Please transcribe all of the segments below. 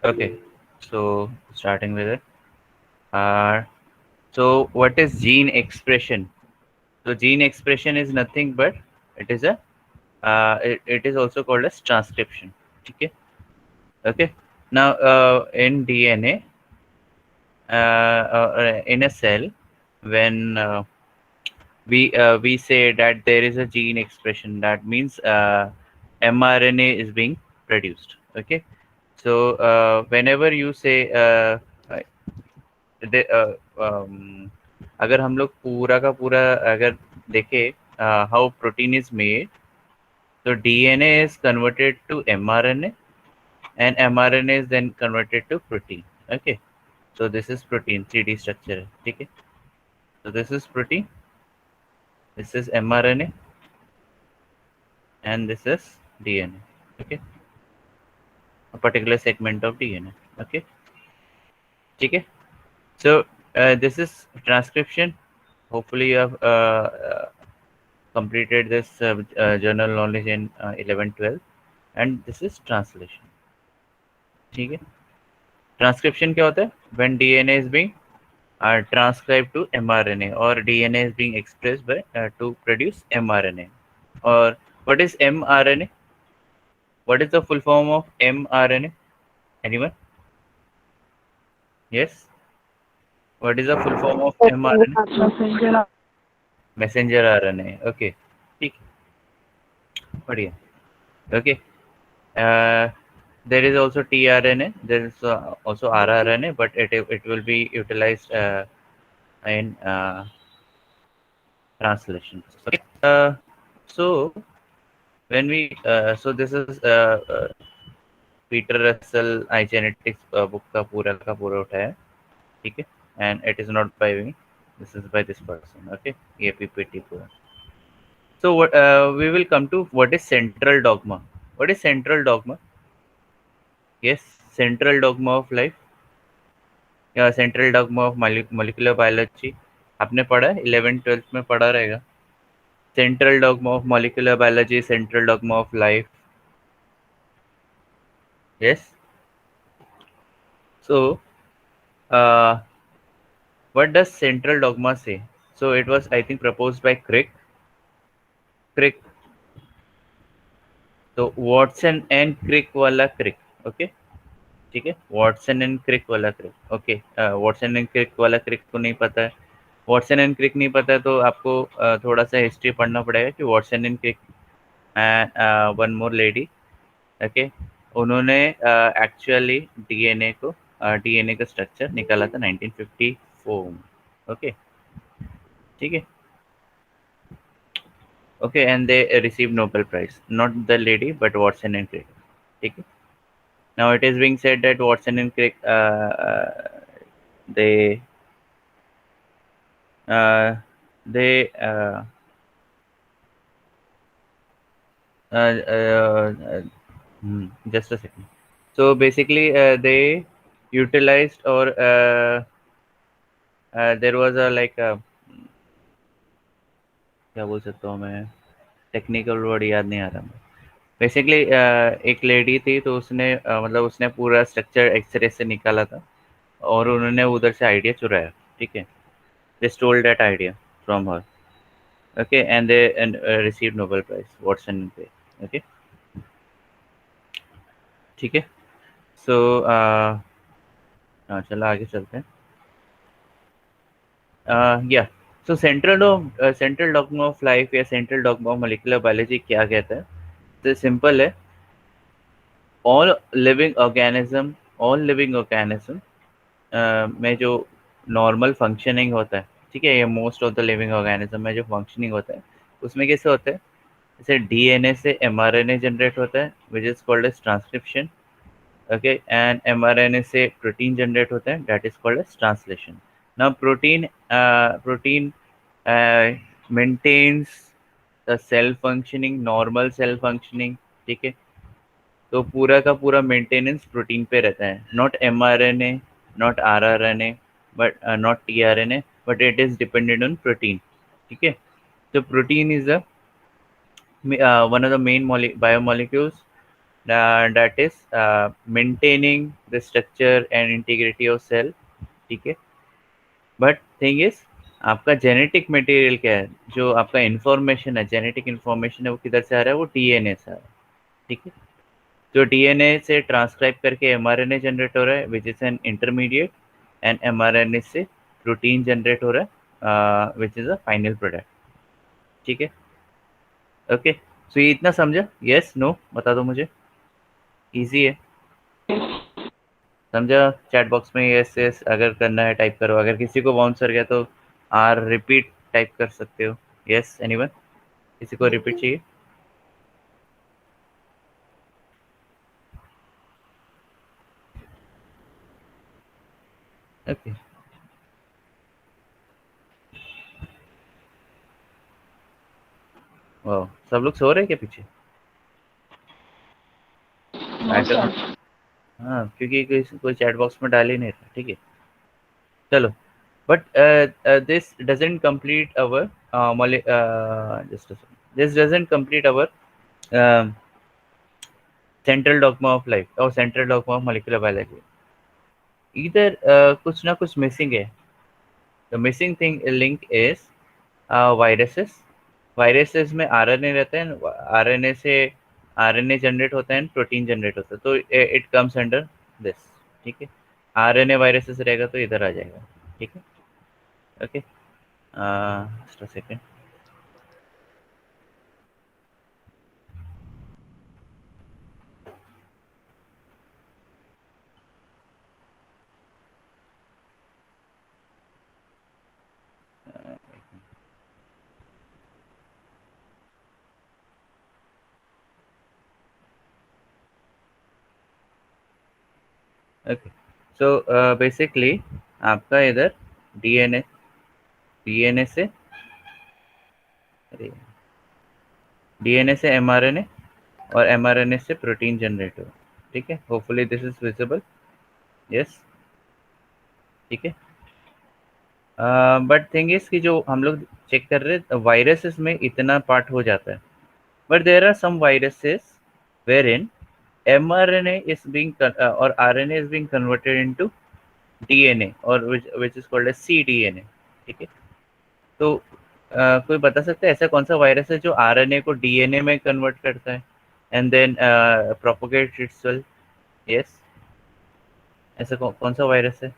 Okay, so starting with it. Uh, so what is gene expression? So gene expression is nothing but it is a it is also called as transcription. Okay. Okay. Now in DNA, in a cell, when we say that there is a gene expression, that means mRNA is being produced. Okay. So whenever you say अगर हम लोग पूरा का पूरा अगर देखें how protein is made, तो DNA is converted to mRNA and mRNA is then converted to protein. Okay, so this is protein 3D structure है, ठीक है. So this is protein, this is mRNA, and this is DNA. Okay, a particular segment of DNA. Okay, ठीक है. So this is transcription. Hopefully you have completed this journal knowledge in 11-12, and this is translation. ठीक है. Transcription क्या होता है? When DNA is being transcribed to mRNA, or DNA is being expressed by to produce mRNA. Or what is mRNA? What is the full form of mRNA? Anyone? Yes. What is the full form of mRNA? Messenger. Messenger RNA. Okay. ठीक है, बढ़िया. Okay. Uh, there is also tRNA. There is also rRNA, but it will be utilized in translation. Okay. So when we so this is Peter Russell iGenetics book का पूरा उठाया, ठीक है. And it is not by me, this is by this person. Okay, ये PPT पूरा. So we will come to what is central dogma. What is central dogma? Yes, central dogma of life या central dogma of molecular biology आपने पढ़ा है, 11th-12th में पढ़ा रहेगा. Central dogma of molecular biology, central dogma of life. Yes. So what does central dogma say? So it was, I think, proposed by Crick. Crick. तो Watson and क्रिक वाला क्रिक. Okay, ठीक है. वॉटसन एंड क्रिक वाला क्रिक. Okay, Watson and क्रिक वाला क्रिक को नहीं पता है, वॉटसन एंड क्रिक नहीं पता है, तो आपको थोड़ा सा हिस्ट्री पढ़ना पड़ेगा कि Watson and Crick and one more lady. Okay, उन्होंने एक्चुअली डीएनए का स्ट्रक्चर निकाला था 1954 में. ओके, ठीक है. Okay, and they received Nobel Prize. Not the lady, but Watson and Crick. Okay. Now it is being said that Watson and Crick, they, uh, they, uh, uh, uh, just a second. So basically, they utilized, or there was a like a, क्या बोल सकता हूँ मैं, technical word याद नहीं आ रहा. Basically एक lady थी, तो उसने मतलब उसने पूरा स्ट्रक्चर एक्सरे से निकाला था, और उन्होंने उधर से आइडिया चुराया. ठीक है, they stole that idea from her. Okay, and they receive Nobel prize, Watson पे. ओके, ठीक है. सो चलो आगे चलते हैं. या so central dogma of life या central dogma of molecular biology क्या कहता है? तो सिंपल है, ऑल लिविंग ऑर्गेनिज्म में जो नॉर्मल फंक्शनिंग होता है, ठीक है, ये most of the living organism में जो फंक्शनिंग होता है, उसमें कैसे होता है? जैसे डीएनए से एमआरएनए जनरेट होता है, which is called as transcription. Okay, and mRNA से प्रोटीन जनरेट होता है, that is called as translation. Now protein maintains the cell functioning, normal cell functioning. ठीक है, तो पूरा का पूरा मेंटेनेंस प्रोटीन पे रहता है, not mRNA, not rRNA, but not tRNA, but it is dependent on protein. ठीक है, तो protein is the one of the main biomolecules that is maintaining the structure and integrity of cell, ठीक है. But thing is आपका genetic material क्या है, जो आपका इंफॉर्मेशन है, जेनेटिक इंफॉर्मेशन है, वो किधर से आ रहा है, वो डीएनए से आ रहा है, ठीक है. जो डीएनए से ट्रांसक्राइब करके एमआरएनए जनरेट हो रहा है which is an intermediate, and mRNA से प्रोटीन जनरेट हो रहा है which is a final product, ठीक है. ओके, सो ये इतना समझा? यस नो बता दो मुझे. इजी है, समझा? चैट बॉक्स में यस यस अगर करना है टाइप करो, अगर किसी को बाउंस कर गया तो आर रिपीट टाइप कर सकते हो. यस एनीवन, किसी को रिपीट चाहिए? ओके, वाह, सब लोग सो रहे हैं क्या पीछे? बैकग्राउंड, हाँ, क्योंकि कोई चैट बॉक्स में डाल ही नहीं रहा, ठीक है. चलो, but this doesn't complete our just a second. This doesn't complete our um, central dogma of life or central dogma of molecular biology. इधर कुछ ना कुछ मिसिंग है. The missing thing link is viruses. Viruses में RNA रहता है, RNA से RNA generate होता है, प्रोटीन जनरेट होता है, तो इट कम्स अंडर दिस, ठीक है. आरएनए वायरसेस रहेगा तो इधर आ जाएगा, ठीक है. Okay, just a second. Okay, so basically आपका इधर डीएनए डीएनए से डीएनए से एमआरएनए और एमआरएनए से प्रोटीन जनरेट हो, ठीक है. Hopefully this is visible. Yes, ठीक है. बट थिंग इज कि जो हम लोग चेक कर रहे हैं वायरसेस में इतना पार्ट हो जाता है, but there are some viruses where in mRNA is being or RNA is being converted into DNA or which is called as cDNA, ठीक है. तो कोई बता सकता है ऐसा कौन सा वायरस है जो आरएनए को डीएनए में कन्वर्ट करता है and then propagate itself? Yes, ऐसा कौन सा वायरस है?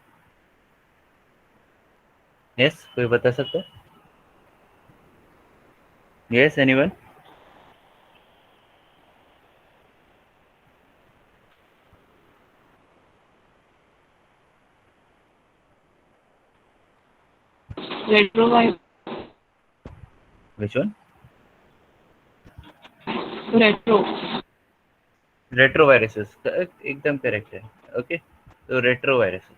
यस, कोई बता सकता है? Yes anyone? Retrovirus. Which one? Retro. Retroviruses, एकदम करेक्ट है. ओके, तो retroviruses.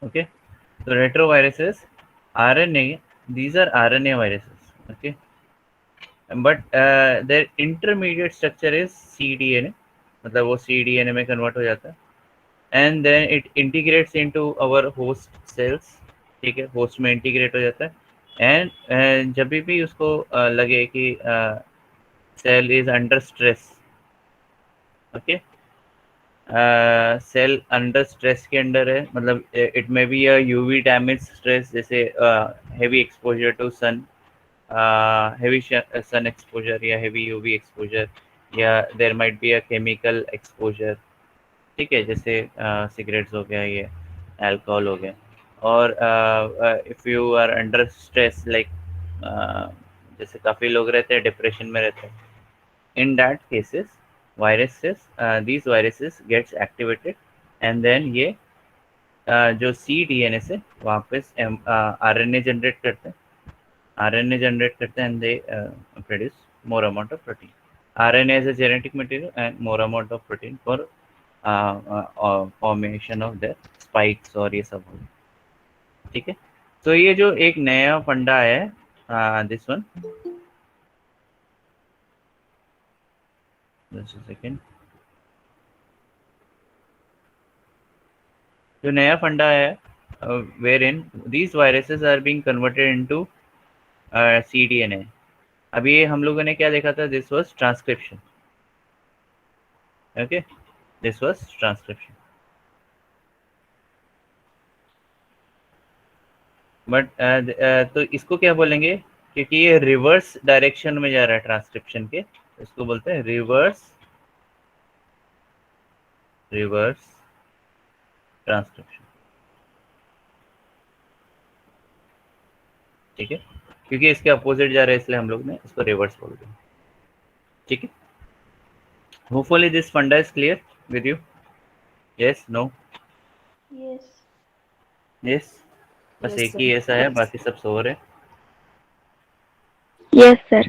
Okay, so retroviruses, RNA, these are RNA viruses, okay, but their intermediate structure is cDNA, मतलब वो cDNA में convert हो जाता है, and then it integrates into our host cells, ठीक है, host में integrate हो जाता है, and जब भी उसको लगे कि cell is under stress, okay, cell under stress के अंडर है, मतलब it may be a UV damage stress, जैसे heavy exposure to sun, heavy sun exposure या हेवी यूवी एक्सपोजर, या there might be a chemical exposure, ठीक है, जैसे cigarettes हो गया, ये अल्कोहल हो गया. और if you are under stress like, जैसे काफ़ी लोग रहते हैं डिप्रेशन में रहते हैं, in that cases viruses, these viruses gets activated, and then ये जो सी डीएनए से वापस आरएनए जनरेट करते हैं, आरएनए जनरेट करते हैं, and they produce more amount of protein. RNA is a genetic material and more amount of protein for formation of the spikes और ये सब, ठीक है. तो ये जो एक नया फंडा है, this one, just a second, जो नया फंडा है wherein these viruses are being converted into cDNA. अभी ये हम लोगों ने क्या देखा था, this was transcription, okay, this was transcription. But तो इसको क्या बोलेंगे, क्योंकि ये रिवर्स डायरेक्शन में जा रहा है ट्रांसक्रिप्शन के, इसको बोलते हैं रिवर्स ट्रांसक्रिप्शन, ठीक है, क्योंकि इसके अपोजिट जा रहा है इसलिए हम लोग ने इसको रिवर्स बोल दिया, ठीक है। Hopefully this funda is clear with you, yes, no, Yes. Yes, बस Yes, एक sir. ही ऐसा है, बाकी सब सो रहे। Yes, sir.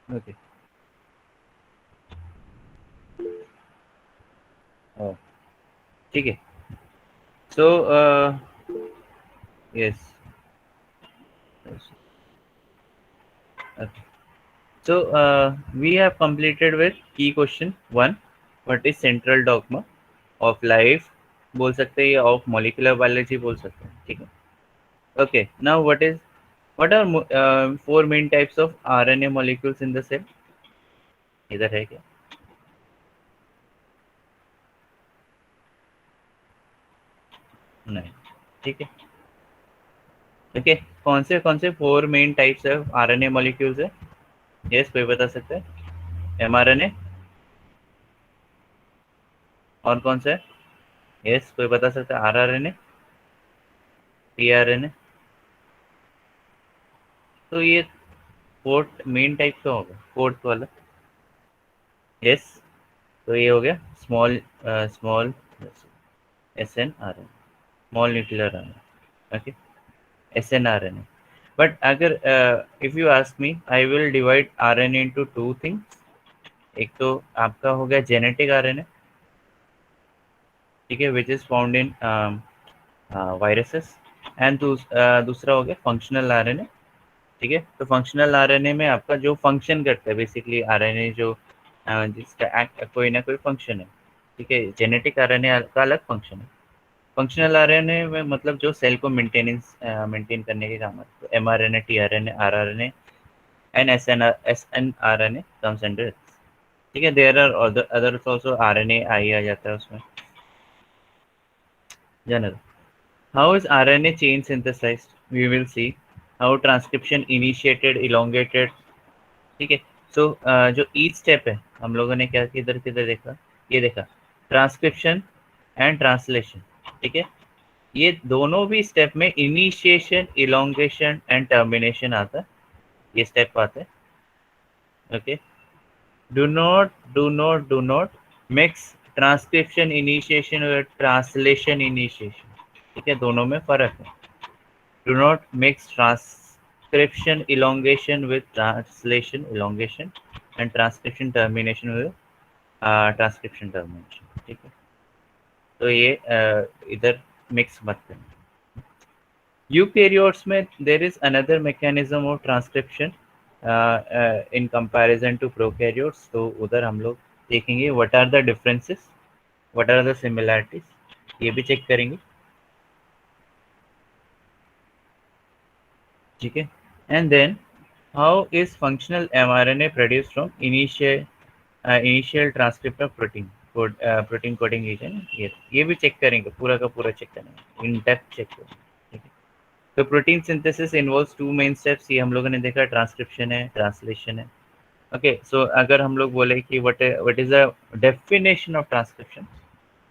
ओके, ठीक है। So yes, okay. So we have completed with key question 1. What is central dogma of life? बोल सकते हैं, या ऑफ मोलिकुलर बायोलॉजी बोल सकते हैं, ठीक है। Okay, now what are 4 main types of RNA molecules in the cell? इधर है क्या? नहीं, ठीक है। ओके, कौन से 4 main types of RNA molecules है? यस, कोई बता सकता है? mRNA, और कौन सा है? यस, कोई बता सकता है? rRNA, tRNA, तो ये फोर्थ मेन टाइप का होगा, फोर्थ वाला, यस, तो ये हो गया small SNRNA, small nuclear RNA, okay, SNRNA। But अगर if you ask me, I will divide RNA into 2 things. एक तो आपका हो गया जेनेटिक RNA, ठीक है, which is found in viruses, and दूसरा हो गया फंक्शनल RNA, ठीक है। तो फंक्शनल आरएनए में आपका जो फंक्शन करता है, बेसिकली आरएनए जो जिसका कोई ना कोई फंक्शन है, ठीक है। जेनेटिक आरएनए का अलग फंक्शन है, फंक्शनल आरएनए में मतलब जो सेल को मेंटेन करने के काम आता है। तो mRNA, tRNA, rRNA and SNRNA comes under, ठीक है। There are others also, RNA I आ जाता है उसमें, general. How is RNA chain synthesized? We will see how transcription initiated, elongated, ठीक है। सो जो ईच स्टेप है, हम लोगों ने क्या किधर किधर देखा, ये देखा ट्रांसक्रिप्शन एंड ट्रांसलेशन, ठीक है। ये दोनों भी स्टेप में इनिशिएशन, इलोंगेशन एंड टर्मिनेशन आता है, ये स्टेप आते हैं, okay. Do not mix transcription initiation और ट्रांसलेशन इनिशिएशन, ठीक है, दोनों में फर्क है। Do not mix transcription elongation with translation elongation and transcription termination with transcription termination, ठीक है। तो ये इधर मिक्स मत करना। यूकैरियोट्स में there is another mechanism of transcription in comparison to prokaryotes, तो उधर हम लोग देखेंगे what are the differences, what are the similarities, ये भी चेक करेंगे, ठीक है। And then how is functional mRNA produce from initial transcript of protein coding region, ये भी चेक करेंगे, पूरा का पूरा चेक करेंगे, इन डेप्थ चेक करेंगे, ठीक है। तो protein synthesis involves 2 main steps, ये हम लोगों ने देखा, ट्रांसक्रिप्शन है, ट्रांसलेशन है, ओके। सो अगर हम लोग बोले कि what is the definition of transcription,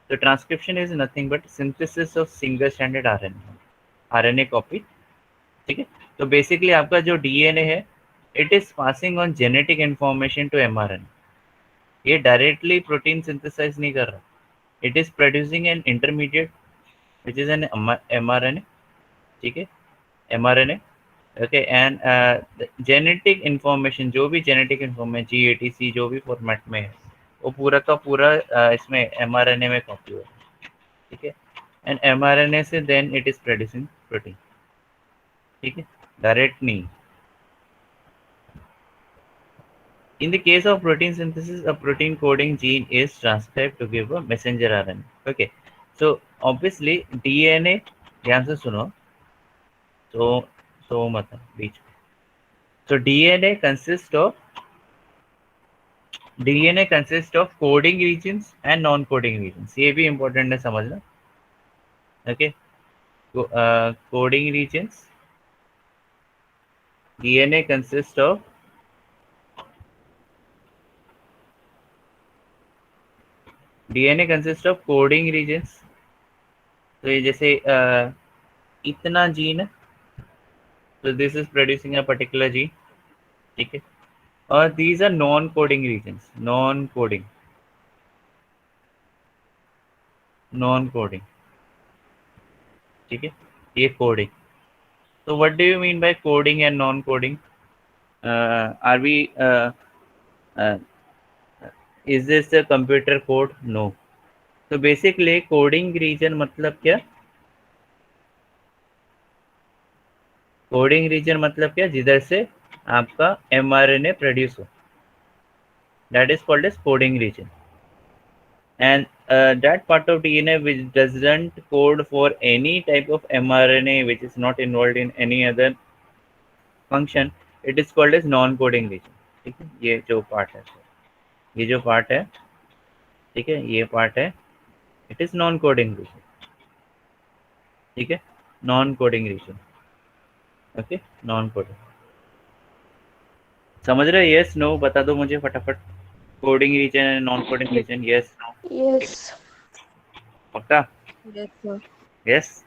तो transcription is nothing but synthesis of single stranded RNA copy, ठीक है। तो बेसिकली आपका जो डीएनए है, it is passing on genetic information to mRNA, ये डायरेक्टली प्रोटीन सिंथेसाइज नहीं कर रहा, it is producing an intermediate which is an mRNA, ठीक है, mRNA, okay. And genetic information, जो भी जेनेटिक इंफॉर्मेशन GATC जो भी फॉर्मेट में है, वो पूरा का पूरा इसमें mRNA में कॉपी हो रहा है, ठीक है। एंड mRNA से then it is producing protein, ठीक है, डायरेक्ट नहीं, In the case of protein synthesis, a protein coding gene is transcribed to give a messenger RNA. Okay, so obviously DNA, ध्यान से सुनो, तो मतलब बीच में, so DNA consists of coding regions and non-coding regions. ये भी important है समझना. Okay, coding regions, DNA consists of coding regions. तो ये जैसे इतना जीन है, तो this is producing a particular gene, ठीक है. और these are non coding regions, non coding, ठीक है. ये कोडिंग. तो what do you mean by coding and non coding? Are we is this a computer code? No. तो basically coding region मतलब क्या? कोडिंग रीजन मतलब क्या? जिधर से आपका mRNA प्रोड्यूस हो, that is called as coding region. And that part of DNA which doesn't code for any type of mRNA, which is not involved in any other function, it is called as non-coding region. ठीक है, ये जो part है, ये जो part है, ठीक है, ये पार्ट है, it is non coding region. ठीक है, non coding region. Okay, non coding. समझ रहे? यस नो बता दो मुझे फटाफट. Coding region and non coding region, yes no? Yes. पक्का? Yes, sir. यस.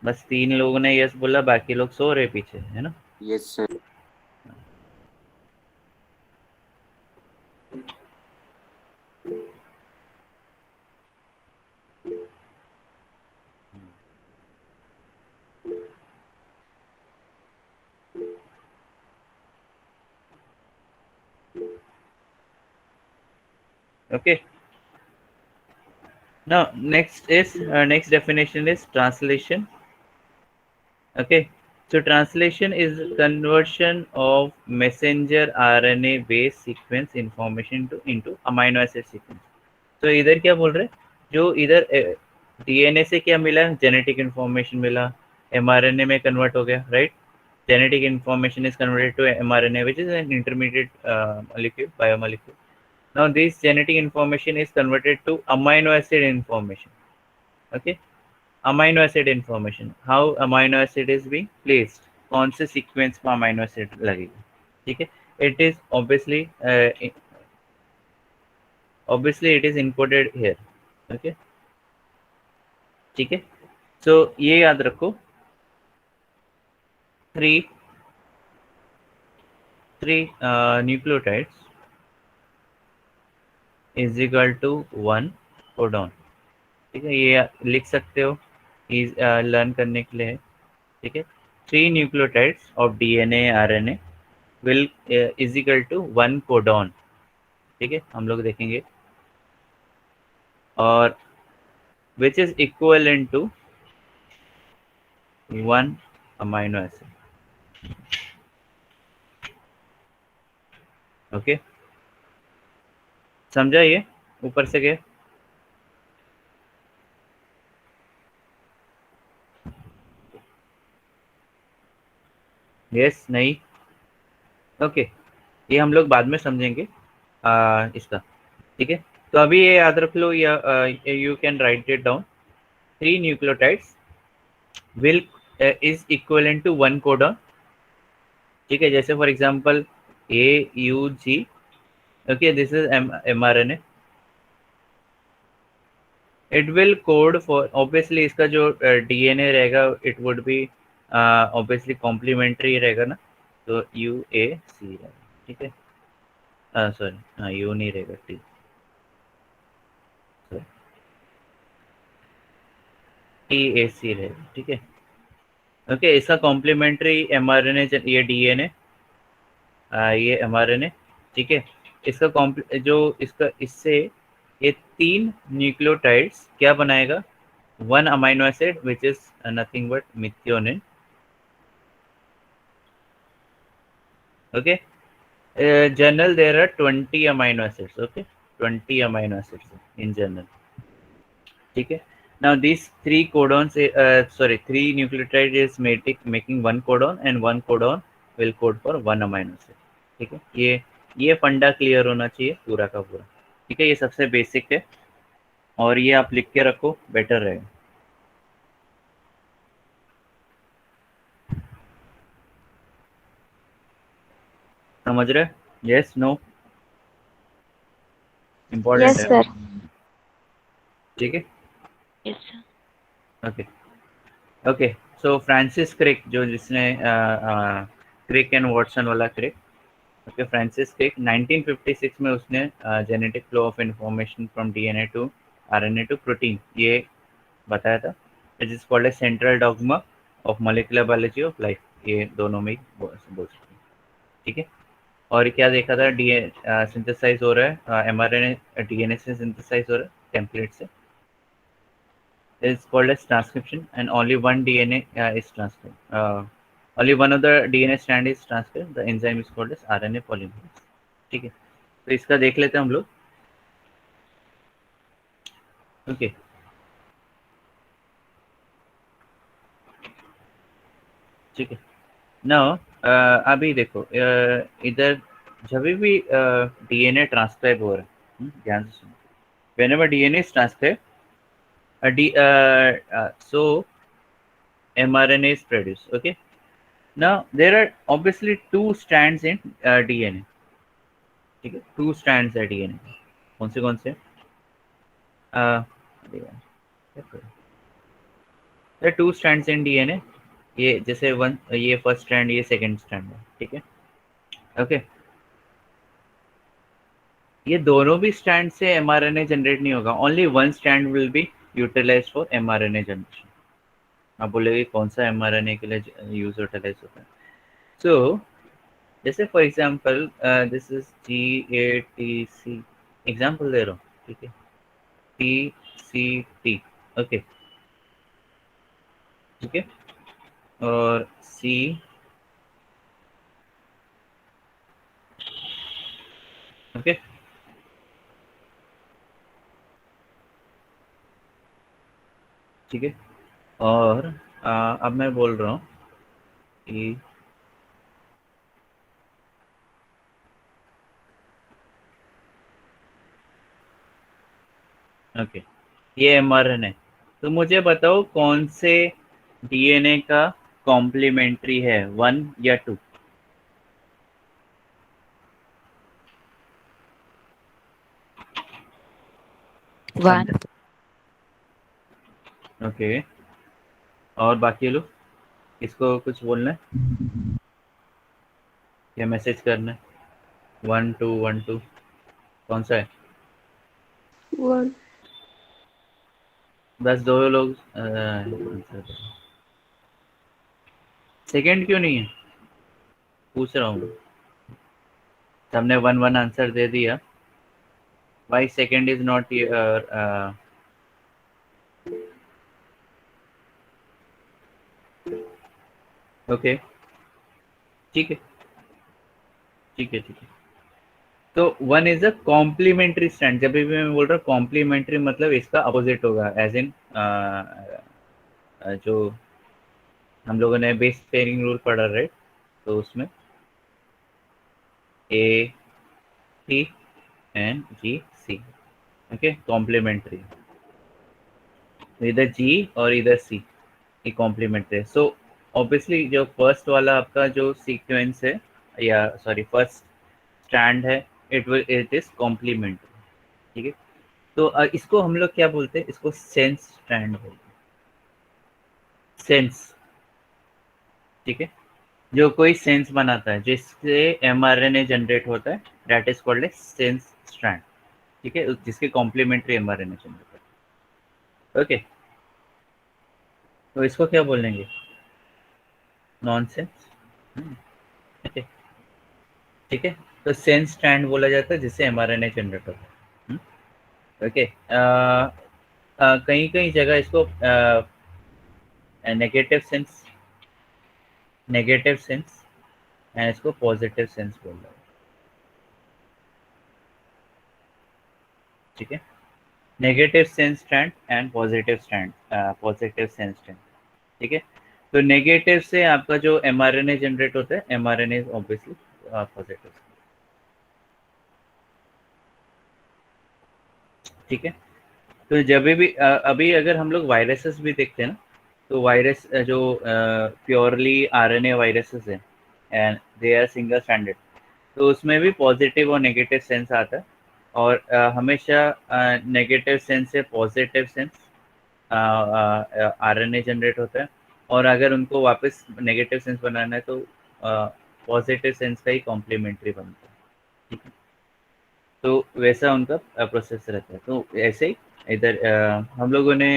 बस 3 लोगों ने यस बोला, बाकी लोग सो रहे पीछे, है ना? Yes sir. Okay. Now next definition is translation. Okay, so translation is conversion of messenger RNA based sequence information into amino acid sequence. तो इधर क्या बोल रहे हैं? जो इधर DNA से क्या मिला? जेनेटिक इंफॉर्मेशन मिला, mRNA में कन्वर्ट हो गया, right? Genetic information is converted to mRNA, which is an intermediate biomolecule. Now this genetic information is converted to amino acid information. Okay, amino acid information. How amino acid is being placed? कौन से sequence में amino acid लगेगा? ठीक है. It is obviously it is encoded here. Okay, ठीक है. So ये याद रखो, three nucleotides is equal to 1 codon. ठीक है, ये लिख सकते हो लर्न करने के लिए है. ठीक है, 3 nucleotides of DNA RNA will is equal to 1 codon. ठीक है, हम लोग देखेंगे. और which is equivalent to 1 amino acid. Okay, समझा? ये ऊपर से गए? यस, नहीं? ओके, ये हम लोग बाद में समझेंगे इसका. ठीक है, तो अभी ये याद रख लो, या you can write it down. 3 nucleotides will is equivalent to 1 codon. ठीक है, जैसे for example AUG. Okay, this is mRNA. It will code for, obviously इसका जो DNA रहेगा it would be obviously complementary रहेगा ना, तो UAC रहेगा. ठीक है, सॉरी, हाँ, यू नहीं रहेगा, T. TAC रहेगा. ठीक है. ओके, इसका कॉम्प्लीमेंट्री mRNA, ये DNA, ये mRNA. ठीक है, इसका जो इसका इससे ये 3 न्यूक्लियोटाइड्स क्या बनाएगा? 1 amino acid which is nothing but methionine. Okay. General, there are 20 amino acids. Okay, 20 amino acids in general. ठीक है. Now these three codons, three nucleotide is making one codon, and one codon will code for one amino acid. ठीक है. ये फंडा clear होना चाहिए पूरा का पूरा. ठीक है, ये सबसे बेसिक है और ये आप लिख के रखो, बेटर रहेगा. समझ रहे? यस, नो, इम्पोर्टेंट Yes, है. sir. ठीक है. Yes, sir. ओके. ओके. सो फ्रांसिस क्रिक, जो जिसने क्रिक एंड वॉटसन वाला क्रिक. ओके, फ्रांसिस क्रिक 1956 में उसने genetic flow of information from DNA to RNA to protein ये बताया था. It is called a central dogma of molecular biology of life. ये दोनों में ही बोल सकते हैं. ठीक है. और क्या देखा था, डीएनए सिंथेसाइज हो रहा है, एमआरएनए डीएनए से सिंथेसाइज हो रहा है टेम्पलेट से. Is called as transcription, and only one DNA is transcribed. Only one of the DNA strand is transcribed. The enzyme is called as RNA polymerase. ठीक है. तो इसका देख लेते हैं हम लोग. ओके. ठीक है. नाउ अभी देखो, इधर जब भी डीएनए ट्रांसक्राइब हो रहा है, ध्यान से सुनो. whenever DNA is transcribed, so mRNA is produced. Okay. Now there are obviously two strands in DNA. ठीक है, टू स्ट्रैंड्स है डीएनए. कौन से? Two strands in DNA. ये जैसे वन, ये फर्स्ट स्ट्रैंड, ये सेकंड स्ट्रैंड है. ठीक है. ओके. ये दोनों भी स्ट्रैंड से एमआरएनए जनरेट नहीं होगा. Only one strand will be utilized for mRNA generation. आप बोलेगे कौन सा एमआरएनए के लिए यूज यूटिलाइज होता है. सो जैसे for example this is GATC, example दे रहा हूँ. ठीक है. TCT. ओके. ठीक है. और C. ओके. ठीक है. और अब मैं बोल रहा हूँ कि ओके, ये एमआरएनए. तो मुझे बताओ कौन से डीएनए का कॉम्प्लीमेंट्री है, 1 या 2? One. ओके. और बाकी लोग, इसको कुछ बोलना है या मैसेज करना है? 1 2 1 2 कौन सा है? One. बस दो लोग. सेकंड क्यों नहीं है, पूछ रहा हूँ. सबने 1 1 आंसर दे दिया. Why second is not your? Okay. ठीक है. ठीक है. ठीक है. तो 1 इज अ कॉम्प्लीमेंट्री स्ट्रैंड. जब भी मैं बोल रहा हूँ कॉम्प्लीमेंट्री, मतलब इसका अपोजिट होगा. एज इन जो हम लोगों ने बेस पेयरिंग रूल पढ़ा, राइट? तो उसमें AT and GC. Okay, complementary. इधर G और इधर C, ये कॉम्प्लीमेंट्री है. सो ऑब्वियसली जो फर्स्ट वाला आपका जो सीक्वेंस है, या सॉरी फर्स्ट स्ट्रैंड है, इट इज कॉम्प्लीमेंट्री. ठीक है. तो इसको हम लोग क्या बोलते हैं? इसको सेंस स्ट्रैंड बोलते हैं. सेंस. ठीक है. जो कोई सेंस बनाता है, जिससे एमआरएनए जनरेट होता है, that is called a sense strand. ठीक है, जिसके कॉम्प्लीमेंट्री एमआरएनए जनरेट होता है. ओके. तो इसको क्या बोलेंगे? नॉनसेंस. ओके. ठीक है. तो सेंस स्ट्रैंड बोला जाता है जिससे एमआरएनए जनरेट होता है. ओके. कहीं कहीं जगह इसको नेगेटिव सेंस एंड इसको पॉजिटिव सेंस बोल रहा है, ठीक है। Negative sense strand and positive strand, positive sense strand, ठीक है। तो नेगेटिव से आपका जो एमआरएनए जनरेट होता है, एमआरएनए ऑब्वियसली पॉजिटिव, ठीक है। तो जब भी अभी अगर हम लोग वायरसेस भी देखते हैं ना, तो वायरस जो प्योरली आरएनए वायरसेस हैं and they are single stranded, तो उसमें भी पॉजिटिव और नेगेटिव सेंस आता है। और हमेशा नेगेटिव सेंस से पॉजिटिव सेंस आरएनए जनरेट होता है, और अगर उनको वापस नेगेटिव सेंस बनाना है तो पॉजिटिव सेंस का ही कॉम्प्लीमेंट्री बनता है, ठीक है। तो वैसा उनका प्रोसेस रहता है। तो ऐसे ही इधर हम लोगों ने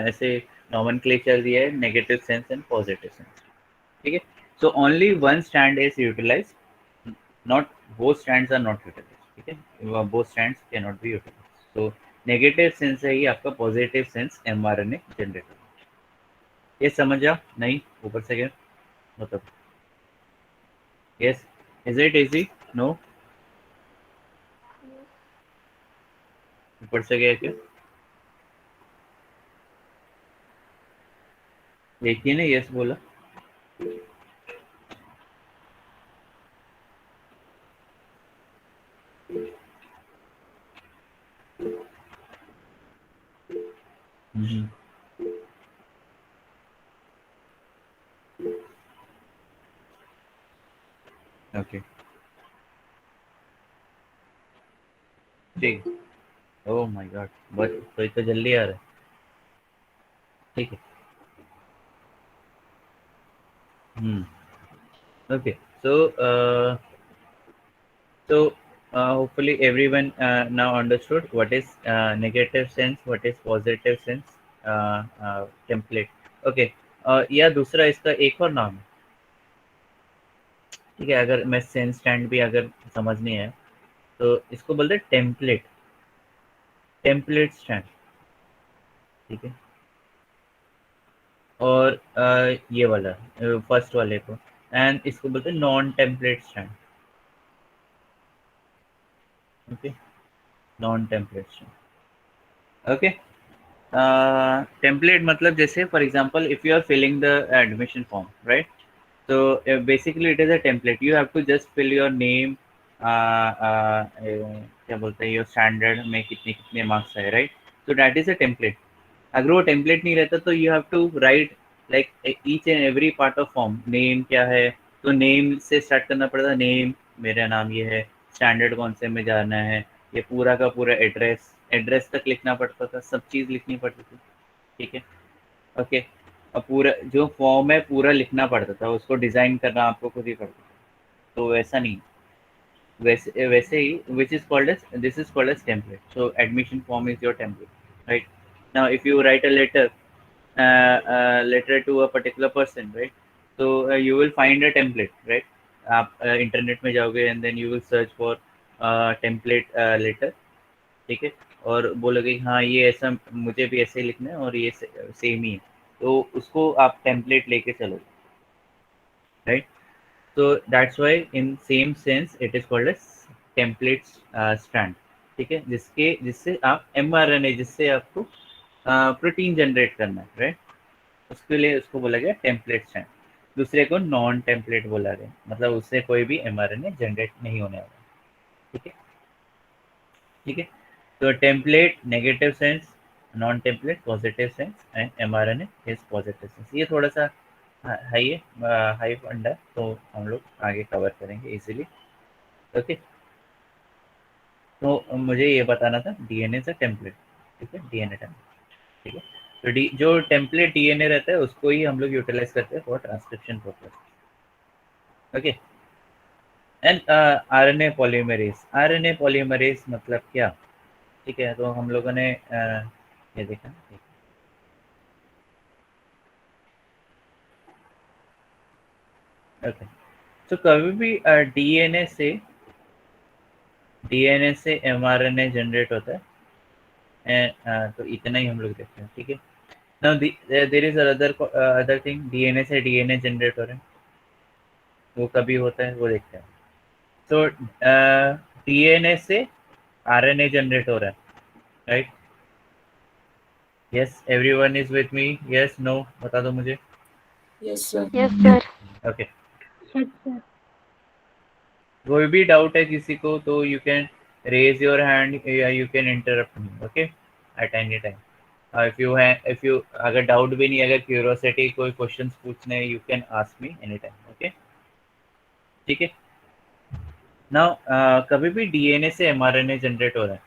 ऐसे नॉमेनक्लेचर दिया है, negative sense and positive sense, ठीक है। So only one stand is utilize, not both stands are not utilize, ठीक है। Both stands can not be utilize. तो नेगेटिव सेंस है ही आपका पॉजिटिव सेंस एमआरएनए जनरेट होता है। ये समझ आ नहीं ऊपर से क्या मतलब? Yes, is it easy? No, ऊपर से गया क्या? देखिए ना, यस बोला। ओके, ठीक। ओह माय गॉड, बस तो ये तो जल्दी आ रहा है, ठीक है। Okay, so so hopefully everyone now understood what is negative sense, what is positive sense template. Okay, या दूसरा इसका एक और नाम है, ठीक है। अगर मैं सेंस स्टैंड भी अगर समझ नहीं है तो इसको बोलते हैं टेम्पलेट, टेम्पलेट स्टैंड, ठीक है। और ये वाला फर्स्ट वाले को, एंड इसको बोलते हैं non template stand, okay, non template stand, okay. Template मतलब जैसे for example if you are filling the admission form, right? So basically it is a template. You have to just fill your name, क्या बोलते हैं, your standard में कितने कितने marks है, right? तो दैट इज अ टेम्पलेट। अगर वो टेम्पलेट नहीं रहता तो you have to write like each and every part of form. Name क्या है, तो नेम से स्टार्ट करना पड़ता, नेम मेरा नाम ये है, स्टैंडर्ड कौन से में जाना है, ये पूरा का पूरा एड्रेस, एड्रेस तक लिखना पड़ता था, सब चीज़ लिखनी पड़ती थी, ठीक है। ओके, और पूरा जो फॉर्म है पूरा लिखना पड़ता था, उसको डिज़ाइन करना आपको खुद ही पड़ता था। तो वैसा नहीं, वैसे वैसे ही which is called as, this is called as template. So admission form is your template, right? Now if you write a letter, letter to a particular person, right? तो you will find a template, right? आप internet में जाओगे and then you will search for template letter, ठीक है। और बोलोगे कि हाँ ये ऐसा मुझे भी ऐसे ही लिखना है और ये सेम ही है, तो उसको आप टेम्पलेट लेके चलोगे, right? So that's why in same sense it is called as template strand, ठीक है। जिससे आप mRNA, जिससे आपको प्रोटीन जनरेट करना है, राइट? उसके लिए उसको बोला गया टेम्पलेट स्ट्रैंड। दूसरे को नॉन टेम्पलेट बोला गया, मतलब उससे कोई भी mRNA जनरेट नहीं होने वाला, ठीक है, ठीक है। तो template negative sense, non template positive sense, and mRNA is positive sense. ये थोड़ा सा हाई है, हाई फंड है, तो हम लोग आगे कवर करेंगे इजीली, ओके। तो मुझे ये बताना था डीएनए से टेम्पलेट, ठीक है, डीएनए टेम्पलेट, ठीक है। तो जो टेम्पलेट डीएनए रहता है उसको ही हम लोग यूटिलाइज करते हैं for transcription purpose, okay. And RNA polymerase, RNA polymerase मतलब क्या, ठीक है। तो हम लोगों ने ये देखा, ओके। तो कभी भी डीएनए से एमआरएनए जनरेट होता है, तो इतना ही हम लोग देखते हैं, ठीक है। Now there is other thing, DNA से डीएनए जनरेट हो रहा है, वो कभी होता है वो देखते हैं। तो डीएनए से आरएनए जनरेट हो रहा है, right? Yes, everyone is with me? Yes, no, बता दो मुझे। Yes, sir. Yes, sir. Okay, Yes, sir. कोई भी डाउट है किसी को तो you can raise your hand या you can interrupt me, okay, at any time. If you अगर डाउट भी नहीं, अगर क्यूरियोसिटी कोई क्वेश्चंस पूछने, you can ask me any time, okay, ठीक है। नाउ कभी भी डीएनए से एमआरएनए जनरेट हो रहा है,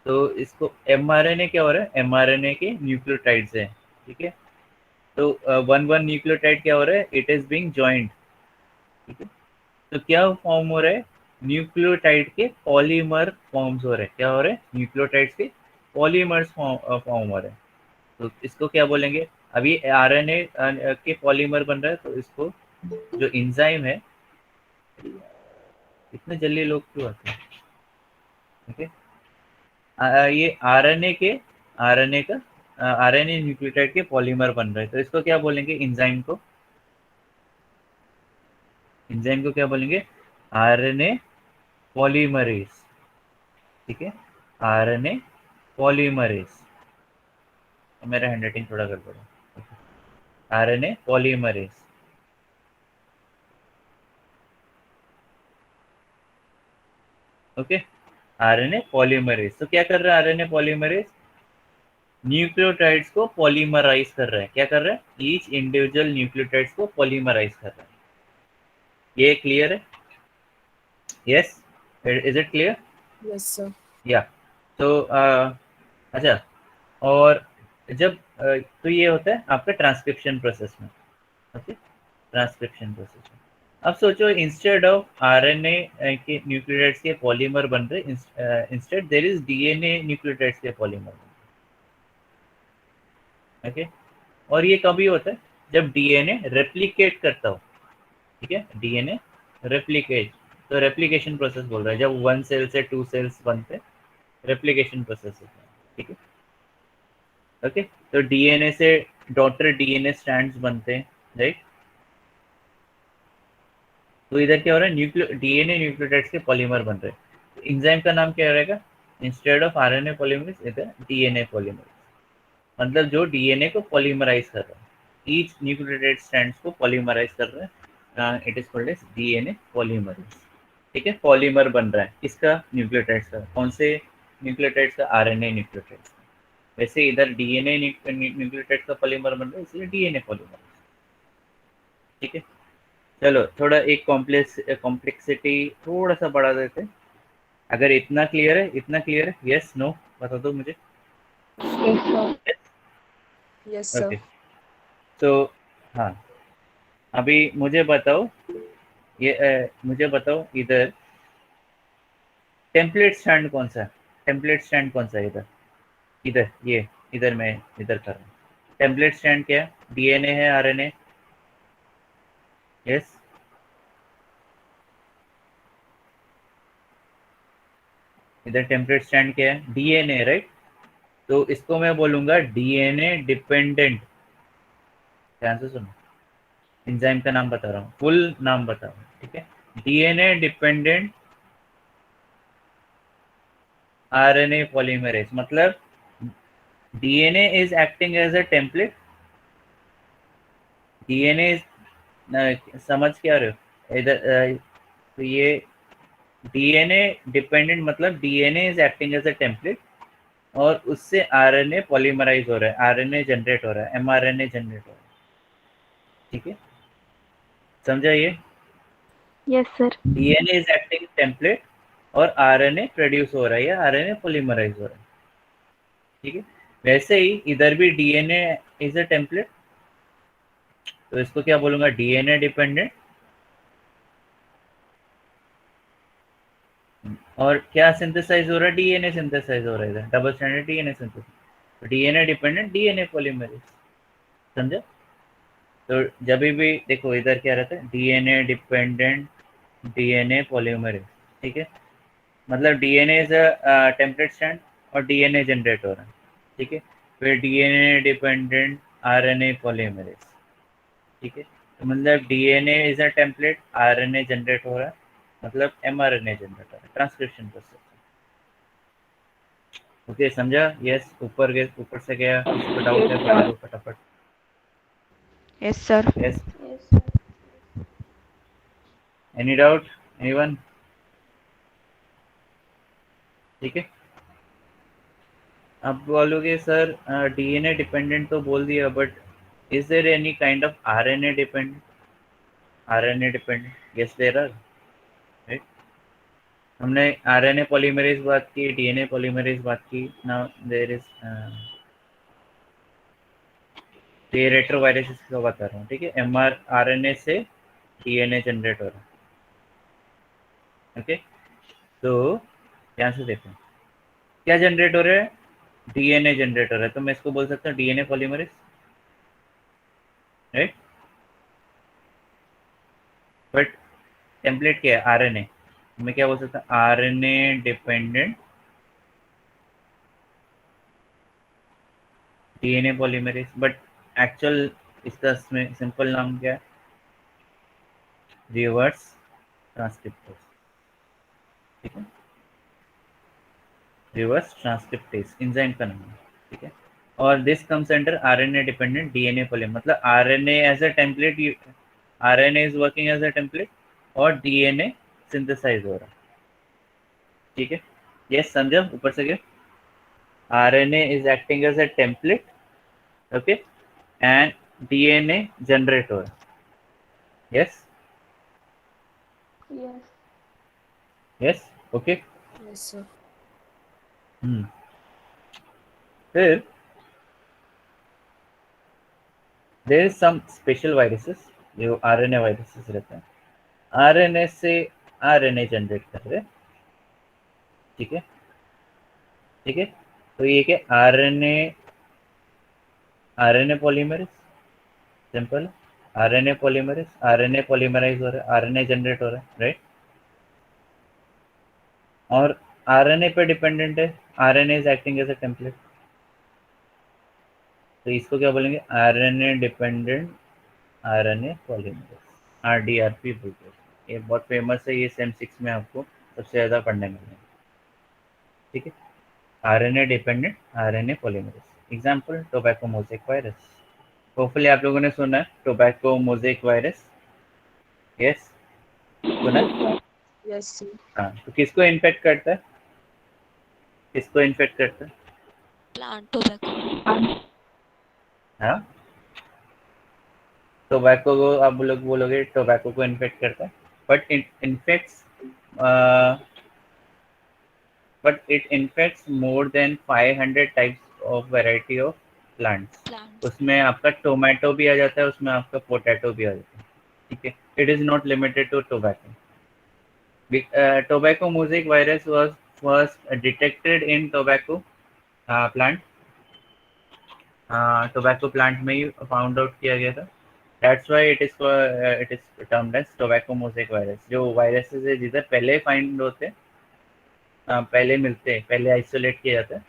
तो इसको एमआरएनए क्या हो रहा है? एमआरएनए के न्यूक्लियोटाइड्स हैं, ठीक है। तो वन वन न्यूक्लियोटाइड क्या हो रहा है? इट इज बीइंग जॉइंट, ठीक है। तो क्या फॉर्म हो रहा है? न्यूक्लियोटाइड के पॉलीमर फॉर्म्स हो रहे हैं। क्या हो रहे हैं? न्यूक्लियोटाइड्स के पॉलीमर्स फॉर्म हो रहे हैं। तो इसको क्या बोलेंगे? अभी आरएनए के पॉलीमर बन रहा है, तो इसको जो एंजाइम है, इतने जल्दी लोग क्यों आते हैं, ठीक है। ये आरएनए का आरएनए न्यूक्लियोटाइड के पॉलीमर बन रहे हैं, तो इसको क्या बोलेंगे? एंजाइम को। एंजाइम को क्या बोलेंगे? आरएनए पॉलीमरेज, ठीक है, आरएनए पॉलीमरेज। मेरा हैंडराइटिंग थोड़ा गड़बड़ है। RNA polymerase, okay, RNA polymerase. तो क्या कर रहा है आरएनए पॉलीमरेज? न्यूक्लियोटाइड्स को पॉलीमराइज कर रहा है। क्या कर रहा है? ईच इंडिविजुअल न्यूक्लियोटाइड्स को पॉलीमराइज कर रहा है। ये क्लियर है? Yes, is it clear? Yes, sir. या, तो अच्छा, और जब तो ये होता है आपका ट्रांसक्रिप्शन प्रोसेस में, ओके, ट्रांसक्रिप्शन प्रोसेस में। अब सोचो, इंस्टेड ऑफ आरएनए के न्यूक्लियोटाइड्स के पॉलीमर बन रहे, instead there is DNA nucleotides के पॉलीमर, ओके। और ये कभी होता है? जब डीएनए रेप्लिकेट करता हो, ठीक है, डीएनए रेप्लिकेट, तो रेप्लिकेशन प्रोसेस बोल रहा है। जब वन सेल से टू सेल्स बनते, रेप्लिकेशन प्रोसेस होता है, ठीक है, ओके। तो डीएनए से डॉटर डीएनए स्ट्रैंड्स बनते हैं, राइट। तो इधर क्या हो रहा है? डीएनए न्यूक्लियोटाइड्स के पॉलीमर बन रहे हैं। एंजाइम का नाम क्या रहेगा? इंस्टेड ऑफ आरएनए पॉलीमरेज, इधर डीएनए पॉलीमरेज, मतलब जो डीएनए को पॉलीमराइज कर रहा है, ईच न्यूक्लियोटाइड स्ट्रैंड्स को पॉलीमराइज कर रहा है, it is called as DNA polymerase, ठीक है। पॉलीमर बन रहा है किसका? न्यूक्लियोटाइड्स का। कौन से न्यूक्लियोटाइड्स का? आरएनए न्यूक्लियोटाइड्स का। वैसे इधर डीएनए न्यूक्लियोटाइड का पॉलीमर बन रहा है, इसलिए डीएनए पॉलीमर, ठीक है। चलो थोड़ा एक कॉम्प्लेक्सिटी थोड़ा सा बढ़ा देते हैं। अगर इतना क्लियर है, इतना क्लियर है? यस, नो, बता दो मुझे। Yes, sir. Yes, sir. Okay, तो हाँ, अभी मुझे बताओ, मुझे बताओ इधर टेम्पलेट स्टैंड कौन सा है? टेम्पलेट स्टैंड कौन सा है इधर? इधर ये, इधर मैं इधर कर रहा हूँ। टेम्पलेट स्टैंड क्या है? डीएनए है, आरएनए? यस, इधर टेम्पलेट स्टैंड क्या है? DNA, right. तो इसको मैं बोलूंगा डीएनए डिपेंडेंट। ध्यान से सुनो, एंजाइम का नाम बता रहा हूँ, फुल नाम बता रहा हूँ, ठीक है। डीएनए डिपेंडेंट आरएनए पॉलीमरेज, मतलब DNA is acting as a template. DNA समझ क्या रहे हो इधर? तो ये डीएनए डिपेंडेंट मतलब DNA is acting as a template, और उससे आरएनए पॉलीमराइज हो रहा है, आरएनए जनरेट हो रहा है, एमआरएनए जनरेट हो रहा है, ठीक है। समझा ये? Yes, sir. DNA is acting template और आरएनए प्रोड्यूस हो रहा है या आरएनए पॉलीमराइज हो रहा है, ठीक है। वैसे ही इधर भी डीएनए इज अ टेम्पलेट, तो इसको क्या बोलूंगा? DNA dependent. और क्या सिंथेसाइज हो रहा है? डीएनए सिंथेसाइज हो रहा है इधर, double standard DNA synthesize, DNA dependent DNA polymerase. समझा? तो जब भी देखो इधर क्या रहता है? डीएनए डिपेंडेंट डीएनए पॉलीमरेज, ठीक है। मतलब DNA is a template stand और डीएनए जनरेट हो रहा है, ठीक है। फिर डीएनए डिपेंडेंट आरएनए पॉलीमरेज, ठीक है। मतलब DNA is a template, RNA generate हो रहा है, मतलब एमआरएनए जनरेट हो रहा है, ट्रांसक्रिप्शन प्रोसेस। ओके, समझा? यस, ऊपर गए, ऊपर से गया, किसी को डाउट है बता दो फटाफट। Yes, sir. Yes, Yes, sir. Any doubt, anyone? ठीक है, अब बोलोगे सर डीएनए डिपेंडेंट तो बोल दिया, but is there any kind of RNA dependent? RNA dependent, yes there are, right? हमने आरएनए पॉलीमरेज बात की, डीएनए पॉलीमरेज बात की। नाउ देयर इज ये रेट्रोवायरसेस का बता रहा हूँ, ठीक है? एमआर आरएनए से डीएनए जनरेट हो रहा है। ओके, तो ध्यान से देखो, क्या जनरेट हो रहा है? डीएनए जनरेट हो रहा है, तो मैं इसको बोल सकता हूँ DNA polymerase, right? But template क्या है? आरएनए। मैं क्या बोल सकता हूँ? RNA dependent DNA polymerase. But actual इसका सिंपल नाम क्या है? रिवर्स ट्रांसक्रिप्टेज, ठीक है? रिवर्स ट्रांसक्रिप्टेज एंजाइम का नाम है, ठीक है? और this comes under RNA dependent DNA polymerase. मतलब RNA as a template, RNA is working as a template और डीएनए सिंथेसाइज हो रहा है, ठीक है? यस, समझा ऊपर से? क्या RNA is acting as a template, okay, and DNA generate हो रहा है। Yes, Yes. Yes, okay. Yes, sir. फिर there is some special viruses जो आरएनए वायरसेस रहते हैं, आरएनए से आरएनए जनरेट कर रहे हैं, ठीक है? ठीक है, तो ये क्या? RNA, RNA polymerase, simple. RNA polymerase, RNA polymerize हो रहा है, आरएनए जनरेट हो रहा है, राइट? और आरएनए पे डिपेंडेंट है, RNA is acting as a template, तो इसको क्या बोलेंगे? RNA dependent RNA polymerase, RDRP बोलते हैं। ये बहुत फेमस है, ये सेम 6 में आपको सबसे ज़्यादा पढ़ने मिलेगा, ठीक है? RNA dependent RNA polymerase. Example tobacco mosaic virus, hopefully आप लोगों ने सुना है टोबैको मोज़ेक वायरस। यस, सुना है? Yes, sir. हाँ, तो किसको इन्फेक्ट करता है? किसको इन्फेक्ट करता है? Plant tobacco. हाँ, टोबैको को आप लोग बोलोगे टोबैको को इन्फेक्ट करता है, but it infects more than 500 types of variety of plants. Plants. उसमें आपका टोमेटो भी आ जाता है, उसमें आपका पोटैटो भी आ जाता है, ठीक है? It is not limited to tobacco. Tobacco mosaic virus was first detected in tobacco plant, tobacco plant में ही फाउंड आउट किया गया था। That's why it is termed as tobacco mosaic virus. जो वायरसेस है जिधर पहले फाइंड होते हैं, पहले मिलते हैं, पहले आइसोलेट किया जाता है,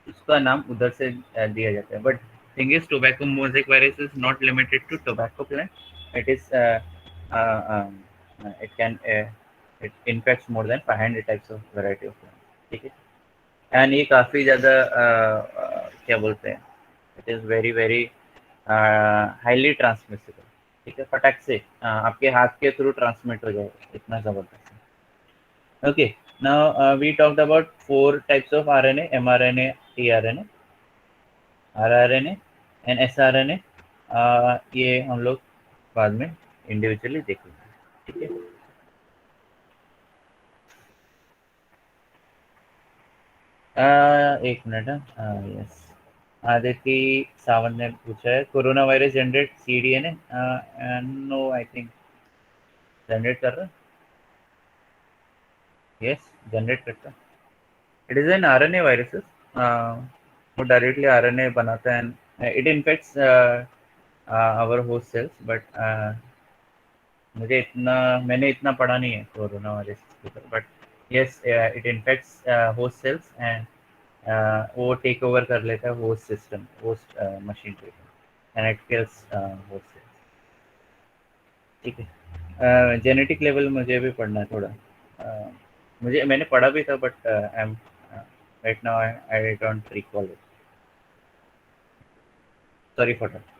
उसका नाम उधर से दिया जाता है। But thing is tobacco mosaic virus is not limited to tobacco plant, it is it can it infects more than 500 types of variety of plant, ठीक है? एंड ये काफ़ी ज़्यादा क्या बोलते हैं, it is very very highly transmissible, ठीक है? फटाक से आपके हाथ के थ्रू ट्रांसमिट हो जाएगा, इतना ज़बरदस्त है। Okay, now we talked about 4 types of RNA, mRNA, tRNA, rRNA and sRNA. ये हम लोग बाद में इंडिविजुअली देखेंगे, ठीक है? एक मिनट, यस, आदिति सावंत ने पूछा है corona virus generate cDNA? No, I think generate कर रहा है। यस, जनरेट करता है। It is an RNA viruses, वो डायरेक्टली आरएनए बनाता है and it infects our host cells. But मैंने इतना पढ़ा नहीं है कोरोना वायरस के ऊपर, but yes, it infects host cells and वो टेक ओवर कर लेता है होस्ट सिस्टम, होस्ट मशीन पे, and it kills host cells. ठीक है। जेनेटिक लेवल मुझे भी पढ़ना है थोड़ा। मैंने पढ़ा भी था, but I am right now I don't recall it, sorry for that.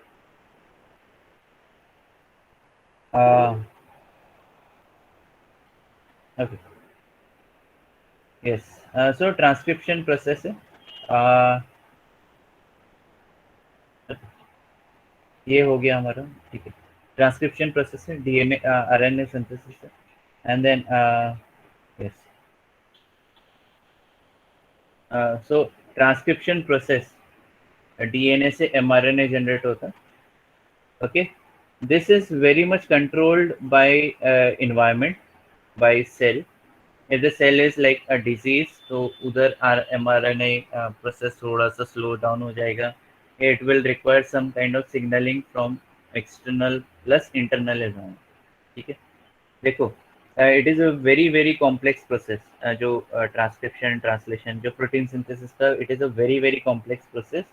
Okay, yes. So transcription process है, ये हो गया हमारा। ठीक है, ट्रांसक्रिप्शन प्रोसेस है, डीएनए आरएनए सिंथेसिस है, and then yes, so transcription process, DNA से एमआरएनए जनरेट होता है। Okay, this is very much controlled by environment, by cell. If the cell is like a disease, तो उधर mRNA process थोड़ा सा slow down हो जाएगा. It will require some kind of signaling from external plus internal environment. ठीक है, देखो, it is a very very complex process, जो ट्रांसक्रिप्शन ट्रांसलेशन जो प्रोटीन सिंथेसिस का, it is a very very complex process.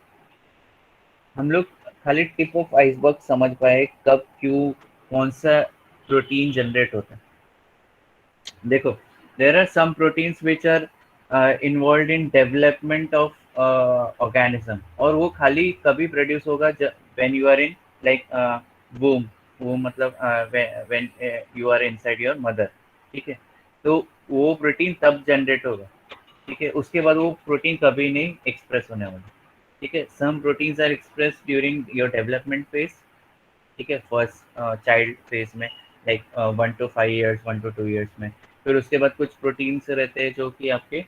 हम लोग खाली टिप ऑफ आइसबर्ग समझ पाए कब क्यों कौन सा प्रोटीन जनरेट होता है। देखो, there are some proteins which are involve in development of organism, और वो खाली कभी प्रोड्यूस होगा when you are in like womb. Womb मतलब when you are inside your mother. ठीक है, तो वो प्रोटीन तब जनरेट होगा। ठीक है, उसके बाद वो प्रोटीन कभी नहीं एक्सप्रेस होने वाला। ठीक है, some proteins are express during your development phase. ठीक है, फर्स्ट चाइल्ड फेज में, like 1 to 5 years, 1 to 2 years में। फिर उसके बाद कुछ प्रोटीन्स रहते हैं जो कि आपके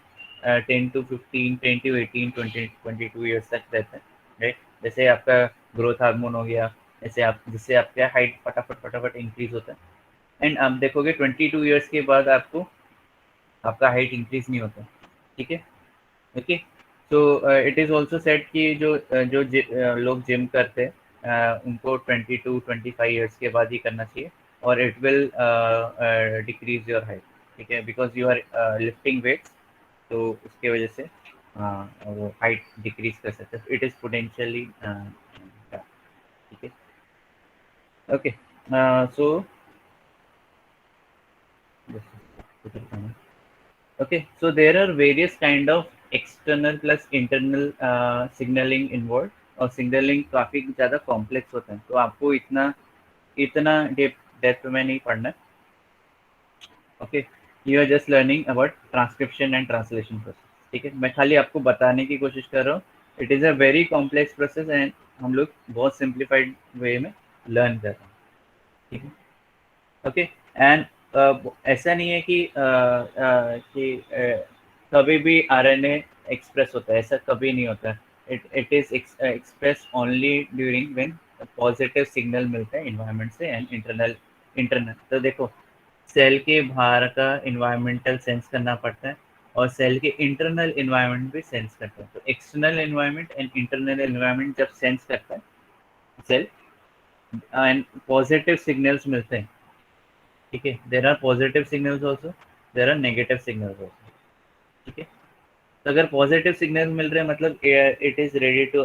10 to 15, 10 to 18, 20, 22 years तक रहते हैं, राइट। जैसे आपका ग्रोथ हार्मोन हो गया, जैसे आप जिससे आपका हाइट फटाफट फटाफट इंक्रीज होता है। एंड आप देखोगे 22 years के बाद आपको आपका हाइट इंक्रीज नहीं होता। ठीक है, ओके। तो इट इज़ ऑल्सो सेट कि जो लोग जिम करते हैं, उनको 20 to 25 years के बाद ही करना चाहिए, और it will decrease your height. ठीक है, because you are lifting weights, तो उसके वजह से वो हाइट डिक्रीज कर सकते हैं। इट इज़ पोटेंशियली, ठीक है, okay. So okay, so there are various kind of external plus internal signaling involved, और signaling काफी ज्यादा कॉम्प्लेक्स होता है, तो आपको इतना इतना डेप्थ में नहीं पढ़ना। Okay, you are just learning about transcription and translation process. ठीक है, मैं खाली आपको बताने की कोशिश कर रहा हूँ। It is a very complex process, and हम लोग बहुत सिंप्लीफाइड वे में लर्न कर रहे हैं। ठीक है, ओके। एंड ऐसा नहीं है कि कभी भी आरएनए एक्सप्रेस होता है, ऐसा कभी नहीं होता। It is express only during when positive signal मिलता है इन्वायरमेंट से एंड इंटरनल। तो देखो, सेल के बाहर का इन्वायरमेंटल सेंस करना पड़ता है, और सेल के इंटरनल इन्वायरमेंट भी सेंस करता है। तो external environment and internal environment जब सेंस करता है सेल, एंड पॉजिटिव सिग्नल्स मिलते हैं। ठीक है, there are positive signals also, there are negative signals also. ठीक है, तो अगर पॉजिटिव सिग्नल मिल रहे हैं मतलब it is ready to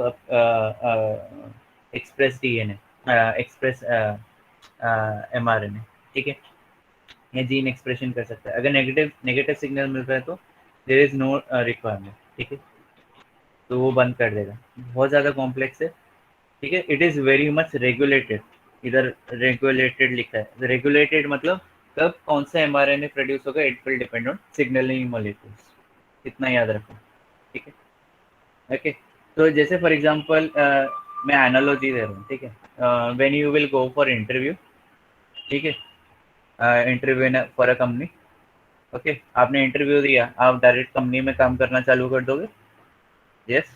express DNA, express mRNA. ठीक है, या जीन एक्सप्रेशन कर सकता है। अगर नेगेटिव नेगेटिव सिग्नल मिल रहा है तो देर इज नो रिक्वायरमेंट। ठीक है, तो वो बंद कर देगा। बहुत ज़्यादा कॉम्प्लेक्स है। ठीक है, it is very much regulated. इधर रेगुलेटेड लिखा है, रेगुलेटेड मतलब कब कौन सा एमआरएनए प्रोड्यूस होगा, it will depend on signalling molecules. इतना याद रखो। ठीक है, ओके। तो जैसे फॉर एग्जांपल मैं एनालॉजी दे रहा हूँ। ठीक है, when you will go for interview, ठीक है, interview for a company. Okay, आपने इंटरव्यू दिया, आप डायरेक्ट कंपनी में काम करना चालू कर दोगे? यस,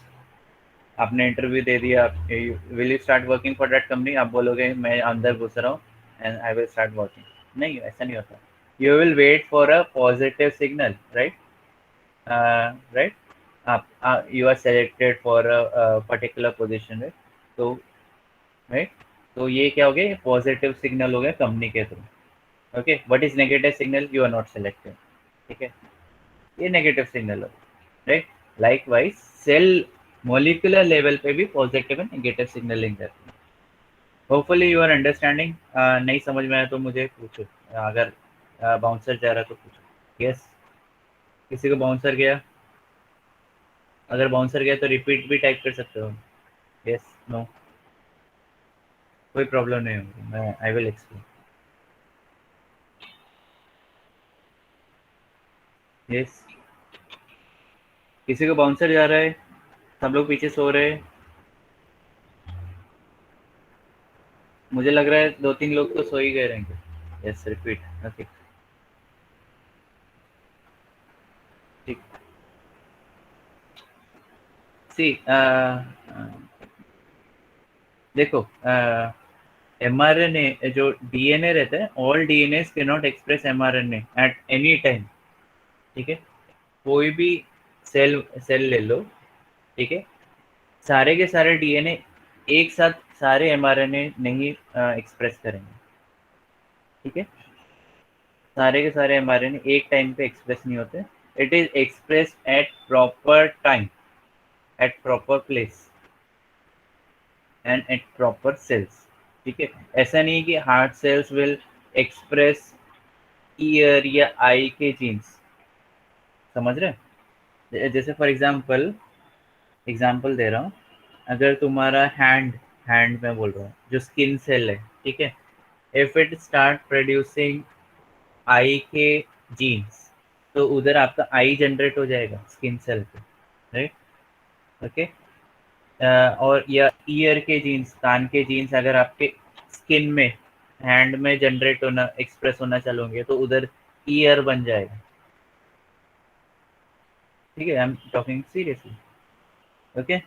आपने इंटरव्यू दे दिया, will you start working for that company? आप बोलोगे मैं अंदर घुस रहा हूँ and I will start working? नहीं, ऐसा नहीं होता। You will wait for a positive signal, right? Right, आप you are selected for a particular position, right? तो राइट, तो ये क्या हो गया, पॉजिटिव सिग्नल हो गया कंपनी के through. Okay, what is negative signal? You are not selected. ठीक है, ये नेगेटिव सिग्नल हो, right? Likewise cell molecular level पे भी पॉजिटिव एंड नेगेटिव सिग्नलिंग रहती है। Hopefully you are understanding. नहीं समझ में आया तो मुझे पूछो, अगर बाउंसर जा रहा तो पूछो। यस, किसी को बाउंसर गया? अगर बाउंसर गया तो रिपीट भी टाइप कर सकते हो। यस, नो, कोई प्रॉब्लम नहीं होगी, मैं आई विल एक्सप्लेन। यस, किसी को बाउंसर जा रहा है? सब लोग पीछे सो रहे हैं। मुझे लग रहा है 2-3 लोग तो सो ही गए रहेंगे। Yes, repeat. ओके, ठीक। सी, देखो, mRNA जो डीएनए रहता है, all DNA can not express mRNA eight any time. ठीक है, कोई भी सेल सेल ले लो, ठीक है, सारे के सारे डीएनए एक साथ सारे mRNA नहीं एक्सप्रेस करेंगे। ठीक है, सारे के सारे mRNA एक टाइम पे एक्सप्रेस नहीं होते। It is express at proper time, at proper place and at proper cells. ठीक है, ऐसा नहीं कि heart cells will express ear या आई के जीन्स, समझ रहे हैं? जैसे फॉर एग्जांपल दे रहा हूँ, अगर तुम्हारा हैंड हैंड में बोल रहा हूँ, जो स्किन सेल है, ठीक है, इफ इट स्टार्ट प्रोड्यूसिंग आई के जीन्स, तो उधर आपका आई जनरेट हो जाएगा स्किन सेल पे, राइट? ओके, और या ईयर के जीन्स, कान के जीन्स अगर आपके स्किन में, हैंड में जनरेट होना, एक्सप्रेस होना चालू होंगे, तो उधर ईयर बन जाएगा। ठीक है, I am talking seriously. Okay,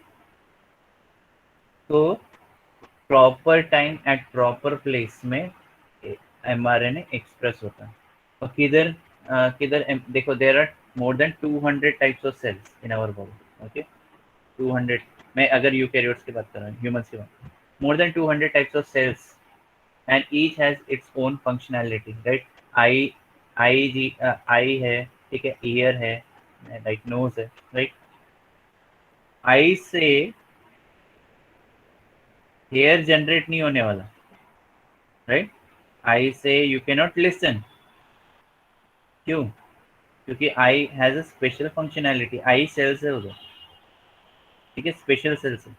तो proper time at proper place में mRNA एक्सप्रेस होता है। और किधर किधर देखो, there are more than 200 types of cells in our body. Okay, 200, मैं अगर यूकैरियोट्स की बात कर रहा हूँ, ह्यूमंस की बात, more than 200 types of cells and each has its own functionality, right? Eye eye है, ठीक है, ईयर है, लाइक नोज है, right? I say hair generate नहीं होने वाला, राइट? आई से यू कैन नॉट लिसन। क्यों? क्योंकि eye has a special functionality, eye cells है उधर, ठीक है, स्पेशल सेल्स है,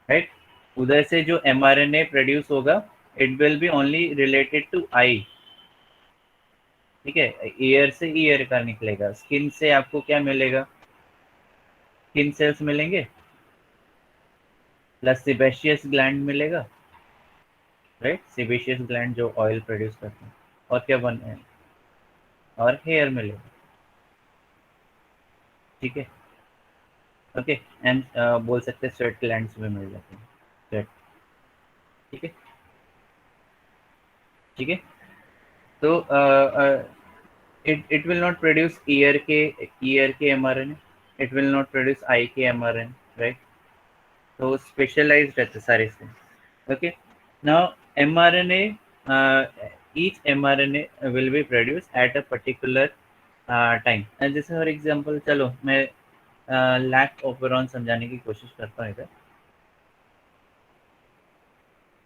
राइट? उधर से जो mRNA प्रोड्यूस होगा, it will be only related to eye. ठीक है, ईयर से ईयर का निकलेगा। स्किन से आपको क्या मिलेगा? स्किन सेल्स मिलेंगे, प्लस सेबेशियस ग्लैंड मिलेगा, राइट? सेबेशियस ग्लैंड जो ऑयल प्रोड्यूस करते हैं, और क्या बने, और हेयर मिलेगा। ठीक है, ओके, एंड बोल सकते हैं स्वेट ग्लैंड्स भी मिल जाते हैं, स्वेट। ठीक है, ठीक है, तो it will not produce ear के mRNA, it will not produce eye के mRNA, right? तो स्पेशलाइज्ड रहते सारे से। Okay, now mRNA, each mRNA will be produced at a particular time। जैसे फॉर एग्जांपल, चलो मैं लैक ओपेरॉन समझाने की कोशिश करता हूँ इधर।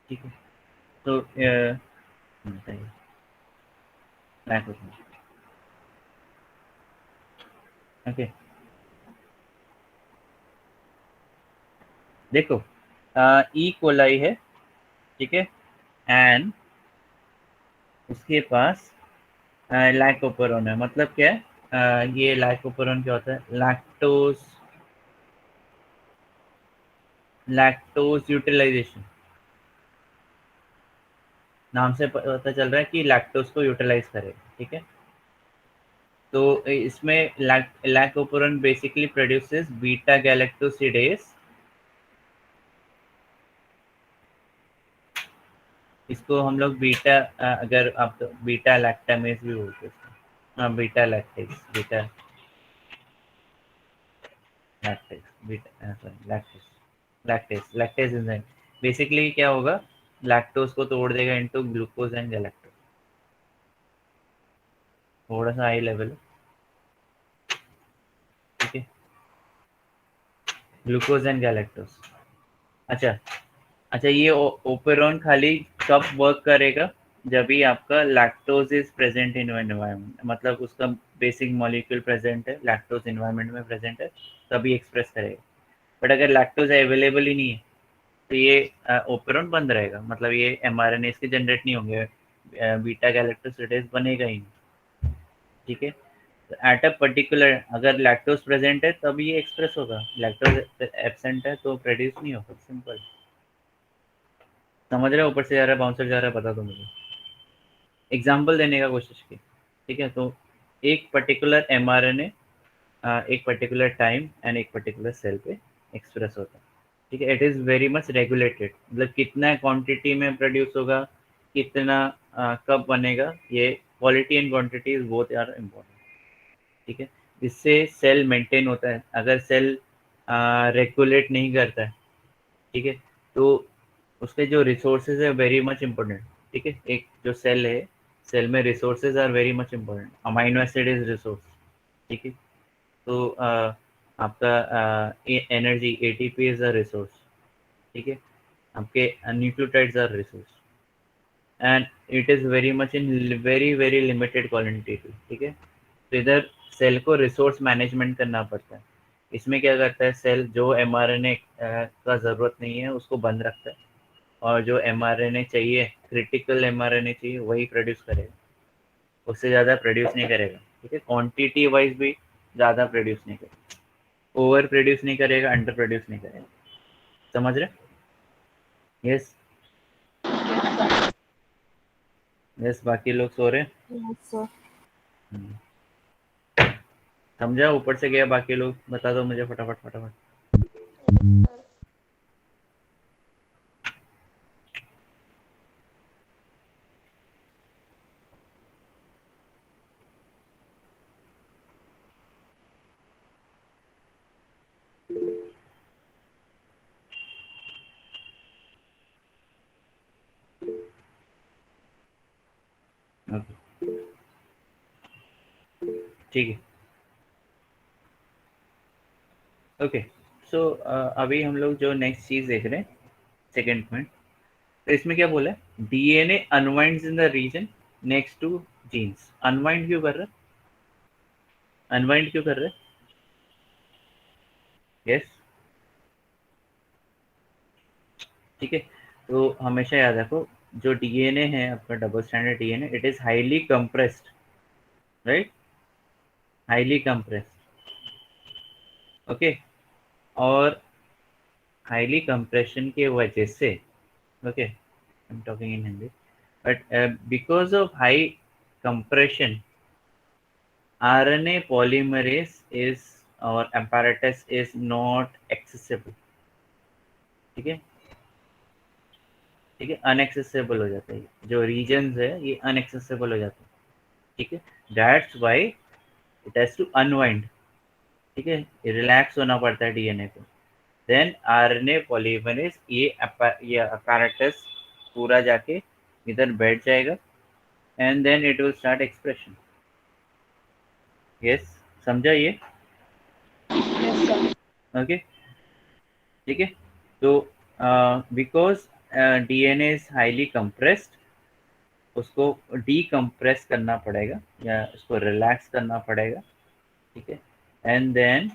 ठीक है, तो बताइए लैक ओपेरॉन। ओके, देखो, ई कोलाई है, ठीक है, एंड उसके पास लैकोपेरोन है। मतलब क्या है? ये लैकोपेरोन क्या होता है? लैक्टोज यूटिलाइजेशन, नाम से पता चल रहा है कि लैक्टोज को यूटिलाइज करेगा। ठीक है, तो इसमें lac operon basically produces beta galactosidase. इसको हम लोग बीटा, अगर आप तो बीटा लैक्टामेज भी बोलते हैं। हाँ, beta lactase, beta lactase, beta sorry lactase, lactase enzyme. Basically क्या होगा? लैक्टोज को तोड़ देगा इनटू ग्लूकोज एंड गैलेक्टोज। थोड़ा सा हाई लेवल है, ठीक है, ग्लूकोज एंड गैलेक्टोज। अच्छा, अच्छा, ये ओपेरॉन खाली कब वर्क करेगा? जब भी आपका lactose is present in environment, मतलब उसका बेसिक मॉलिक्यूल प्रेजेंट है, लैक्टोज एनवायरनमेंट में प्रेजेंट है, तभी एक्सप्रेस करेगा। बट अगर लैक्टोज अवेलेबल ही नहीं है तो ये ओपेरॉन बंद रहेगा, मतलब ये एमआरएनए इसके जनरेट नहीं होंगे, बीटा गैलेक्टोसिडेज बनेगा ही नहीं। ठीक है, एट अ पर्टिकुलर अगर लैक्टोज प्रेजेंट है तब ये एक्सप्रेस होगा, लैक्टोज एब्सेंट है तो प्रोड्यूस नहीं होगा। सिंपल। समझ रहे हो? ऊपर से जा रहा है, बाउंसर जा रहा है, बता दो मुझे। एग्जाम्पल देने का कोशिश की। ठीक है, तो एक पर्टिकुलर एमआरएनए एक पर्टिकुलर टाइम एंड एक पर्टिकुलर सेल पे एक्सप्रेस होता है। ठीक है, it is very much regulated, मतलब कितना क्वांटिटी में प्रोड्यूस होगा, कितना कब बनेगा, ये quality and quantity is both are important. ठीक है, इससे सेल मेंटेन होता है। अगर सेल रेगुलेट नहीं करता है, ठीक है, तो उसके जो रिसोर्सेज है वेरी मच इम्पोर्टेंट। ठीक है, एक जो सेल है, सेल में resources are very much important. Amino acid is resource. ठीक है, तो आपका energy ATP is a resource. ठीक है, आपके nucleotides are resource and it is very much in very very limited quantity. ठीक है, तो इधर सेल को रिसोर्स मैनेजमेंट करना पड़ता है। इसमें क्या करता है, सेल जो एमआरएनए का ज़रूरत नहीं है उसको बंद रखता है, और जो एमआरएनए चाहिए, क्रिटिकल एमआरएनए चाहिए, वही प्रोड्यूस करेगा, उससे ज़्यादा प्रोड्यूस नहीं करेगा। ठीक है, क्वांटिटी वाइज भी ज़्यादा प्रोड्यूस नहीं करेगा, ओवर प्रोड्यूस नहीं करेगा, अंडर प्रोड्यूस नहीं करेगा। समझ रहे? यस। यस, बाकी लोग सो रहे हैं। Yes, sir. हम्म, समझा? ऊपर से गया, बाकी लोग बता दो मुझे फटाफट फटाफट। ओके, ठीक है। ओके, सो अभी हम लोग जो नेक्स्ट चीज देख रहे हैं, सेकेंड पॉइंट, तो इसमें क्या बोला है, DNA unwinds in the region next to genes. Unwind क्यों कर रहा है? अनवाइंड क्यों कर रहा है? यस। ठीक है, तो हमेशा याद रखो, जो डीएनए है आपका, double standard DNA, it is highly compressed, right? Highly compressed. Okay, और हाईली कंप्रेशन के वजह से, okay, I am talking in Hindi, but because of high compression, RNA polymerase is or apparatus is not accessible. ठीक है, ठीक है, unaccessible हो जाता है, जो रीजन्स है ये अनएक्सेसिबल हो जाता है। ठीक है, that's why it has to unwind. ठीक है, रिलैक्स होना पड़ता है डीएनए को। देन आरएनए पॉलीमरेज ये apparatus पूरा जाके इधर बैठ जाएगा, and then it will start expression. Yes, समझा ये? Yes, sir. ओके, ठीक है, तो because DNA is highly compressed, उसको डीकम्प्रेस करना पड़ेगा या उसको रिलैक्स करना पड़ेगा। ठीक है, and then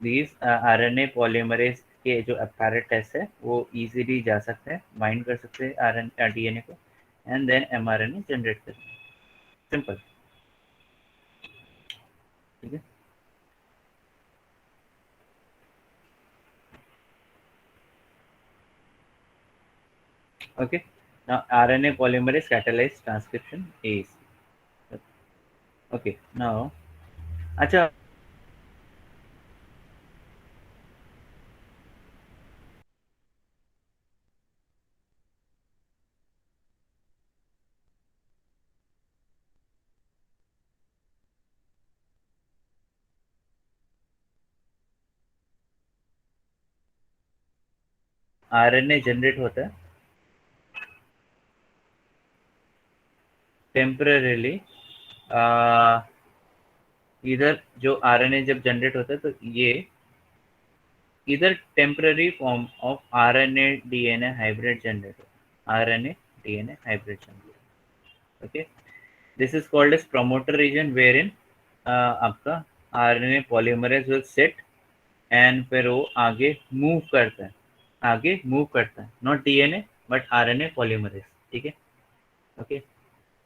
these RNA polymerase के जो apparatus है वो इजीली जा सकते हैं, बाइंड कर सकते हैं आरएन डीएनए को, एंड देन एमआरएनए जनरेट करते हैं। सिंपल। ठीक है, okay, now RNA polymerase catalyze transcription is okay now। अच्छा, आरएनए जनरेट होता है टेम्परेली, इधर जो आरएनए जब जनरेट होता है तो ये either temporary form of RNA DNA hybrid generator. RNA DNA hybrid generator. Okay, this is called as promoter region, wherein आपका RNA polymerase will sit and फिर वो आगे मूव करता है, not DNA but RNA polymerase. ठीक है. Okay.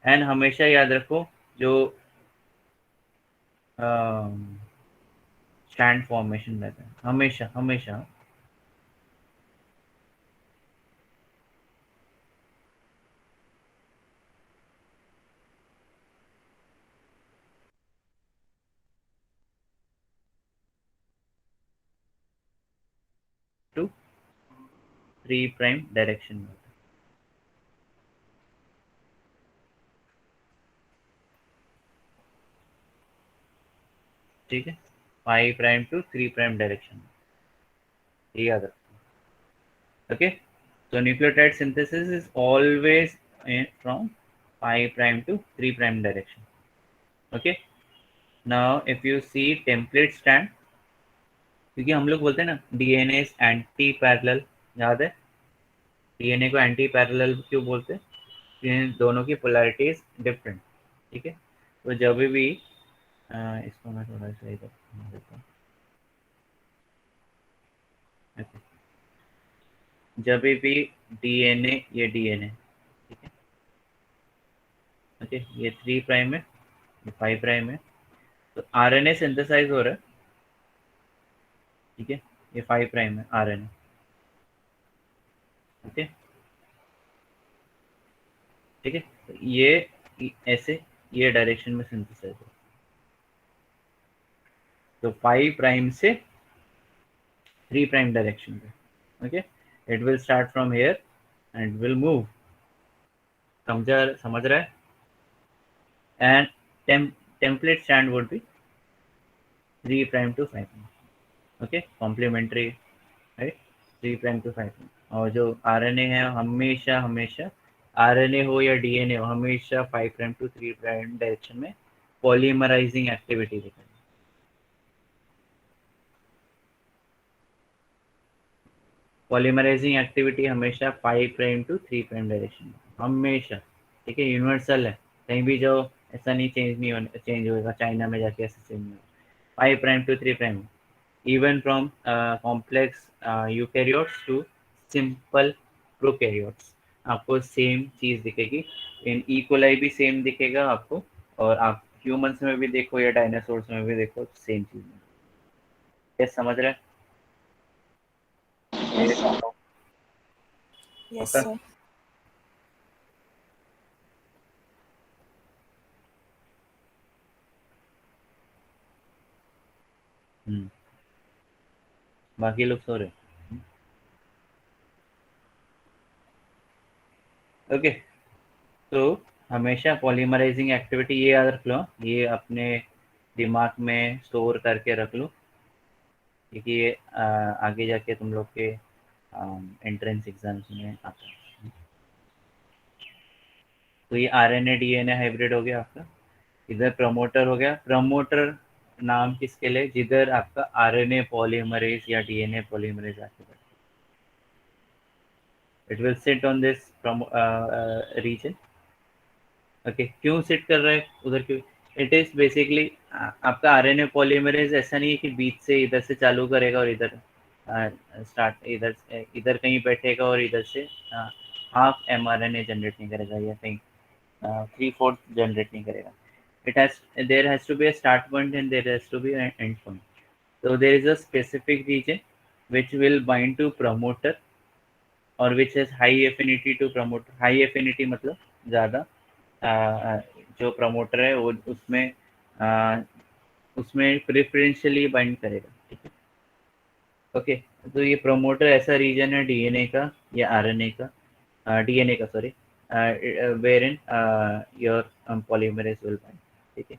And हमेशा याद रखो जो स्टैंड फॉर्मेशन रहता है, हमेशा हमेशा टू 3 प्राइम डायरेक्शन में होता है. ठीक है. 5 प्राइम टू 3 प्राइम डायरेक्शन में, ये याद रखो. Okay. So nucleotide synthesis is always from 5 prime to 3 prime direction. Okay. Now if you see template strand, क्योंकि हम लोग बोलते हैं ना डीएनए एंटी पैरेलल, याद है डीएनए को एंटी पैरेलल क्यों बोलते हैं? इन दोनों की पोलैरिटीज डिफरेंट. ठीक है. तो जब भी इसको मैं थोड़ा सा इधर घुमा देता हूँ. Okay. जब भी डीएनए, ये डीएनए, ठीक है. ओके. ये 3 प्राइम है, ये 5 प्राइम है, तो आरएनए सिंथेसाइज हो रहा है. ठीक है. ये 5 प्राइम है आरएनए. ओके. ठीक है. तो ये ऐसे ये डायरेक्शन में सिंथेसाइज हो, तो 5 प्राइम से 3 प्राइम डायरेक्शन में. Okay. It will start from here and will move. समझ रहा है? And template strand would be 3 prime to 5 prime. Okay. Complementary, right. 3 prime to 5 prime. और जो आरएनए है हमेशा हमेशा, आरएनए हो या डीएनए हो, हमेशा 5 प्राइम टू 3 प्राइम डायरेक्शन में पॉलीमराइजिंग एक्टिविटी दिखाई. पॉलीमराइजिंग एक्टिविटी हमेशा 5 प्राइम टू 3 प्राइम डायरेक्शन में, हमेशा. ठीक है. यूनिवर्सल है, कहीं भी जाओ ऐसा नहीं चेंज होगा. चाइना में जाके ऐसा चेंज नहीं होगा. 5 prime to 3 prime, even from complex eukaryotes to simple prokaryotes, आपको सेम चीज दिखेगी. इन इकोलाई भी सेम दिखेगा आपको, और आप ह्यूमंस में भी देखो या डायनासोर्स में भी देखो सेम चीज. ये समझ रहे हैं? Yes, sir. Yes, Okay. sir. बाकी लोग सो रहे. ओके. तो हमेशा पॉलीमराइजिंग एक्टिविटी ये याद रख लो, ये अपने दिमाग में स्टोर करके रख लो, क्योंकि ये आगे जाके तुम लोग के एंट्रेंस एग्जाम्स में आता है. तो ये आरएनए डीएनए हाइब्रिड हो गया आपका. इधर प्रमोटर हो गया. प्रमोटर नाम किसके लिए? जिधर आपका आरएनए पॉलीमरेज या डीएनए पॉलीमरेज आके बैठे. It will sit on this region. Okay. क्यों सिट कर रहा है उधर? क्यों? इट इज बेसिकली आपका आरएनए पॉलीमरेज ऐसा नहीं है कि बीच से इधर से चालू करेगा और इधर स्टार्ट, इधर कहीं बैठेगा और इधर से हाफ एमआरएनए जनरेट नहीं करेगा, या कहीं 3/4 जनरेट नहीं करेगा. There has to be a start point and there has to be an end point. So there is a specific region which will bind to promoter or which has high affinity to promoter. High affinity मतलब ज़्यादा जो promoter है वो उसमें preferentially bind करेगा. ठीक है. Okay. तो ये प्रमोटर ऐसा रीजन है डीएनए का या आरएनए का, डीएनए का sorry, wherein your polymerase will bind. ठीक है.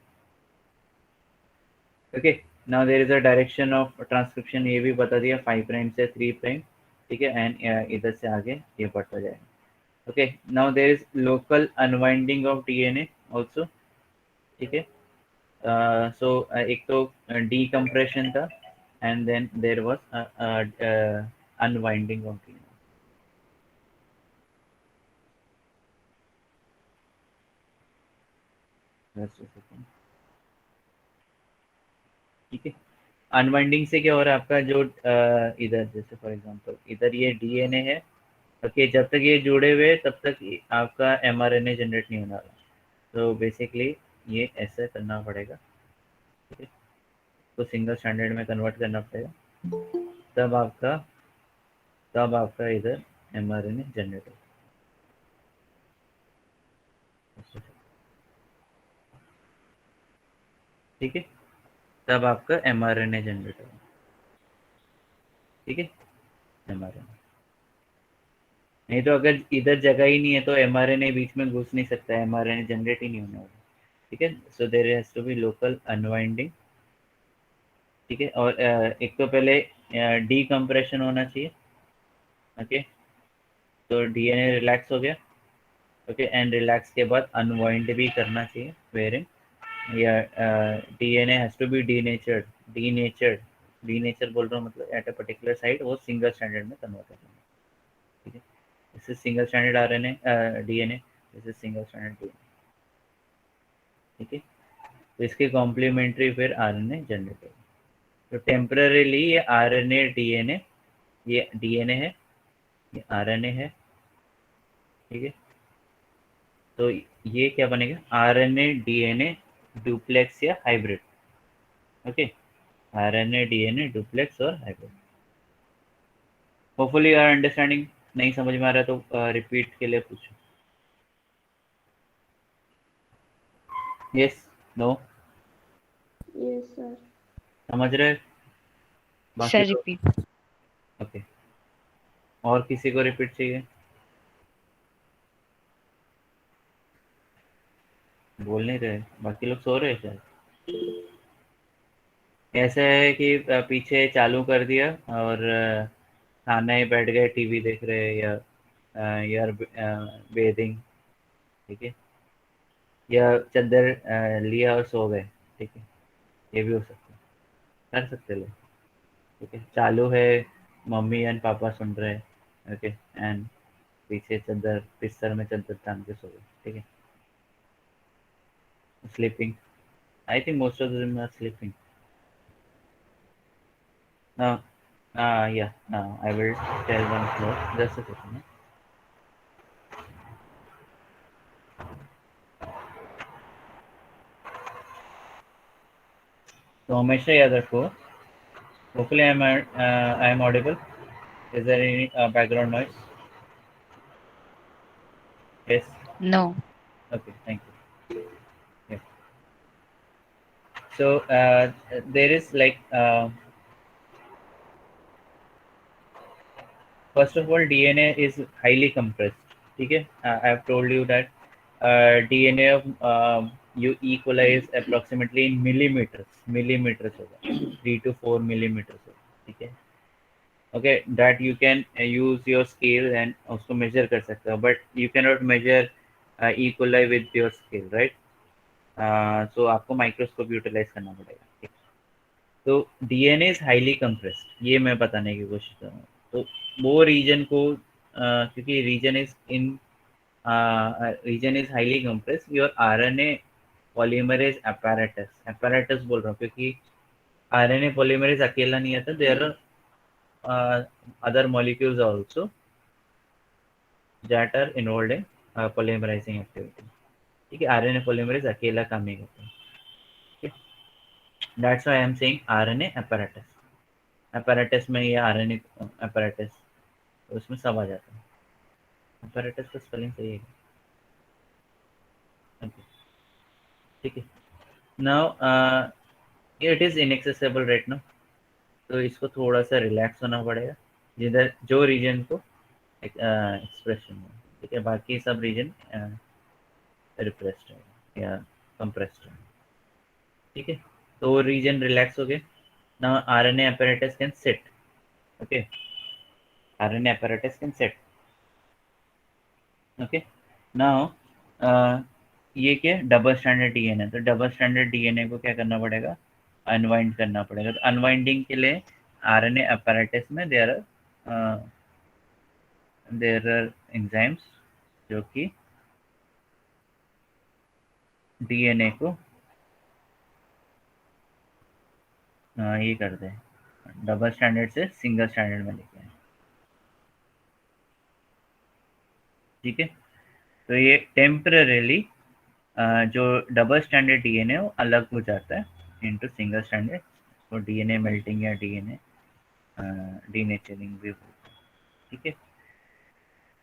Okay. Now there is a direction of transcription, ये भी बता दिया 5 प्राइम से 3 प्राइम. ठीक है. एंड इधर से आगे ये बढ़ता जाएगा. Okay. Now there is local unwinding of DNA also. ठीक है. सो एक तो डीकम्प्रेशन था, and then there was unwinding of DNA. Just a second. ठीक है, अनवाइंडिंग से क्या हो रहा है आपका, जो इधर जैसे फॉर एग्जांपल इधर ये डीएनए है, ओके, जब तक ये जुड़े हुए तब तक आपका एमआरएनए जनरेट नहीं होने वाला। तो बेसिकली ये ऐसा करना पड़ेगा, ठीक है, तो सिंगल स्टैंडर्ड में कन्वर्ट करना पड़ेगा, तब आपका इधर एमआरएनए जनरेट होगा। ठीक है, तब आपका एमआरएनए जनरेट होगा। ठीक है, एमआरएनए नहीं तो अगर इधर जगह ही नहीं है तो एमआरएनए बीच में घुस नहीं सकता, एमआरएनए जनरेट ही नहीं होने वाला। ठीक है, so there has to be local unwinding. ठीक है, और एक तो पहले डीकम्प्रेशन होना चाहिए। ओके, तो डीएनए रिलैक्स हो गया, ओके, एंड रिलैक्स के बाद अनवाइंड भी करना चाहिए, वेरिंग या DNA has to be denatured. Denature बोल रहा हूँ मतलब एट अ पर्टिकुलर साइट वो सिंगल स्टैंडर्ड में कन्वर्ट करना है। ठीक है, this is single stranded RNA DNA, this is single stranded DNA. ठीक है, तो इसके कॉम्प्लीमेंट्री फिर आरएनए जनरेट होगा। तो टेम्पररीली ये आरएनए डीएनए, ये डीएनए है, ये आरएनए है। ठीक है, तो ये क्या बनेगा, आरएनए डीएनए डुप्लेक्स या hybrid. Okay, RNA DNA duplex और hybrid. Hopefully you are understanding. नहीं समझ में आ रहा तो रिपीट के लिए पूछो। Yes, no, Yes, sir. समझ रहे? बाकी सर तो रिपीट। ओके, और किसी को रिपीट चाहिए? बोल नहीं रहे, बाकी लोग सो रहे हैं शायद। ऐसा है कि पीछे चालू कर दिया और खाना ही बैठ गए, टीवी देख रहे हैं, या यार बेदिंग। ठीक है, या चादर लिया और सो गए। ठीक है, ये भी हो सकता है, कर सकते लोग। ठीक है, चालू है, मम्मी एंड पापा सुन रहे हैं, ओके, एंड पीछे चादर, बिस्तर में चादर तान के सो गए। ठीक है, sleeping, I think most of them are sleeping. Yeah, I will tell one more, just a second. तो हमेशा याद रखो, hopefully I am audible. Is there any background noise? Yes. No. Okay, thank you. Yeah. So there is like first of all, DNA is highly compressed. ठीक है, I have told you that DNA of E. coli is approximately in millimeters होगा, 3 to 4 millimeters होगा। ठीक है, okay, that you can use your scale and उसको measure कर सकते हो, but you can not measure E coli with your scale, right? So आपको microscope utilise करना पड़ेगा। ठीक, तो डीएनए इज हाईली कंप्रेस्ड, ये मैं बताने की कोशिश कर रहा हूँ। तो वो रीजन को क्योंकि region is highly compressed, your RNA polymerase apparatus बोल रहा हूँ क्योंकि आरएनए पॉलीमरेज अकेला नहीं आता, there other molecules also that are involved in polymerizing activity। ठीक है, आरएनए पॉलीमरेज अकेला काम नहीं करता। ठीक है, that's why I am saying RNA apparatus में ये आरएनए apparatus, तो उसमें सब आ जाता है। apparatus का स्पेलिंग सही है। Okay, ठीक है, now it is inaccessible right now, तो इसको थोड़ा सा रिलैक्स होना पड़ेगा, जिधर जो रीजन को एक्सप्रेशन है। ठीक है, बाकी सब रीजन रिप्रेस्ड है या कंप्रेस्ड है। ठीक है, तो रीजन रिलैक्स हो गए। Now RNA apparatus can sit. Okay, RNA apparatus can sit. Okay, now ये क्या डबल स्टैंडर्ड डीएनए, तो डबल स्टैंडर्ड डीएनए को क्या करना पड़ेगा, अनवाइंड करना पड़ेगा। तो अनवाइंडिंग के लिए आरएनए अपैरेटस में देयर आर एंजाइम्स जो कि डीएनए को ये करते हैं, डबल स्टैंडर्ड से सिंगल स्टैंडर्ड में लेके आए। ठीक है, तो ये टेम्पररीली जो डबल स्टैंडर्ड डीएनए वो अलग हो जाता है इनटू सिंगल स्टैंडर्ड, तो डीएनए मेल्टिंग या डीएनए डीनेचरिंग भी होता है। ठीक है,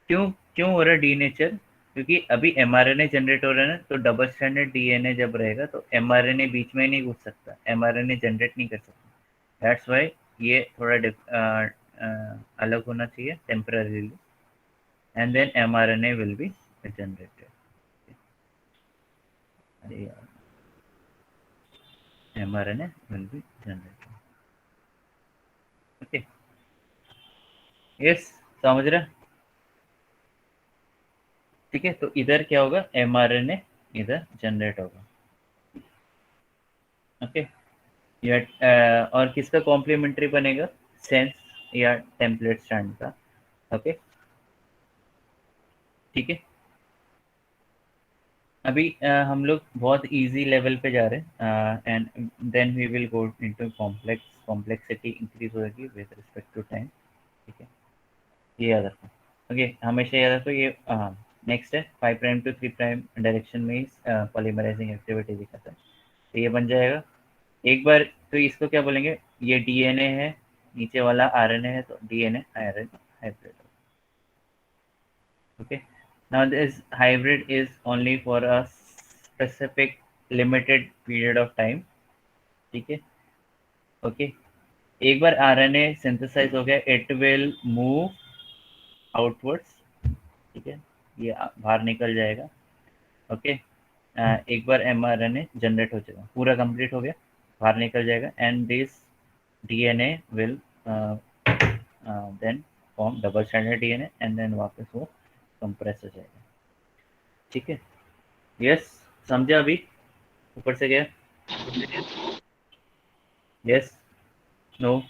क्यों क्यों हो रहा है डीनेचर? क्योंकि अभी एमआरएनए जनरेट हो रहा है ना, तो डबल स्टैंडर्ड डीएनए जब रहेगा तो एमआरएनए बीच में नहीं घुस सकता, एमआरएनए जनरेट नहीं कर सकता। दैट्स व्हाई ये थोड़ा अलग होना चाहिए temporarily, and then mRNA will be generated. अरे यार, mRNA will be generated. Okay, yes, समझ रहे? ठीक है, तो इधर क्या होगा, mRNA इधर जनरेट होगा। ओके, और किसका कॉम्प्लीमेंट्री बनेगा? सेंस या टेम्पलेट स्टैंड का। ओके, ठीक है, अभी हम लोग बहुत इजी लेवल पे जा रहे हैं, and then we will go into complexity increase होगी विद रिस्पेक्ट टू टाइम। ठीक है, ये याद रखो। ओके, हमेशा याद रखो ये। नेक्स्ट है 5 प्राइम टू 3 प्राइम डायरेक्शन में पॉलीमराइजिंग एक्टिविटी दिखाता है, तो ये बन जाएगा एक बार। तो इसको क्या बोलेंगे, ये डीएनए है, नीचे वाला आरएनए है, तो DNA RNA hybrid. Okay, now this hybrid is only for a specific limited period of time. ठीक है, ओके, एक बार आरएनए सिंथेसाइज हो गया, इट विल मूव आउटवर्ड्स। ठीक है, ये बाहर निकल जाएगा। ओके, एक बार एमआरएनए जनरेट हो जाएगा, पूरा कंप्लीट हो गया, बाहर निकल जाएगा, and this DNA will then form double standard DNA, and then वापस वो कंप्रेस हो जाएगा। ठीक है, यस, समझा अभी? ऊपर से गया? Yes, no?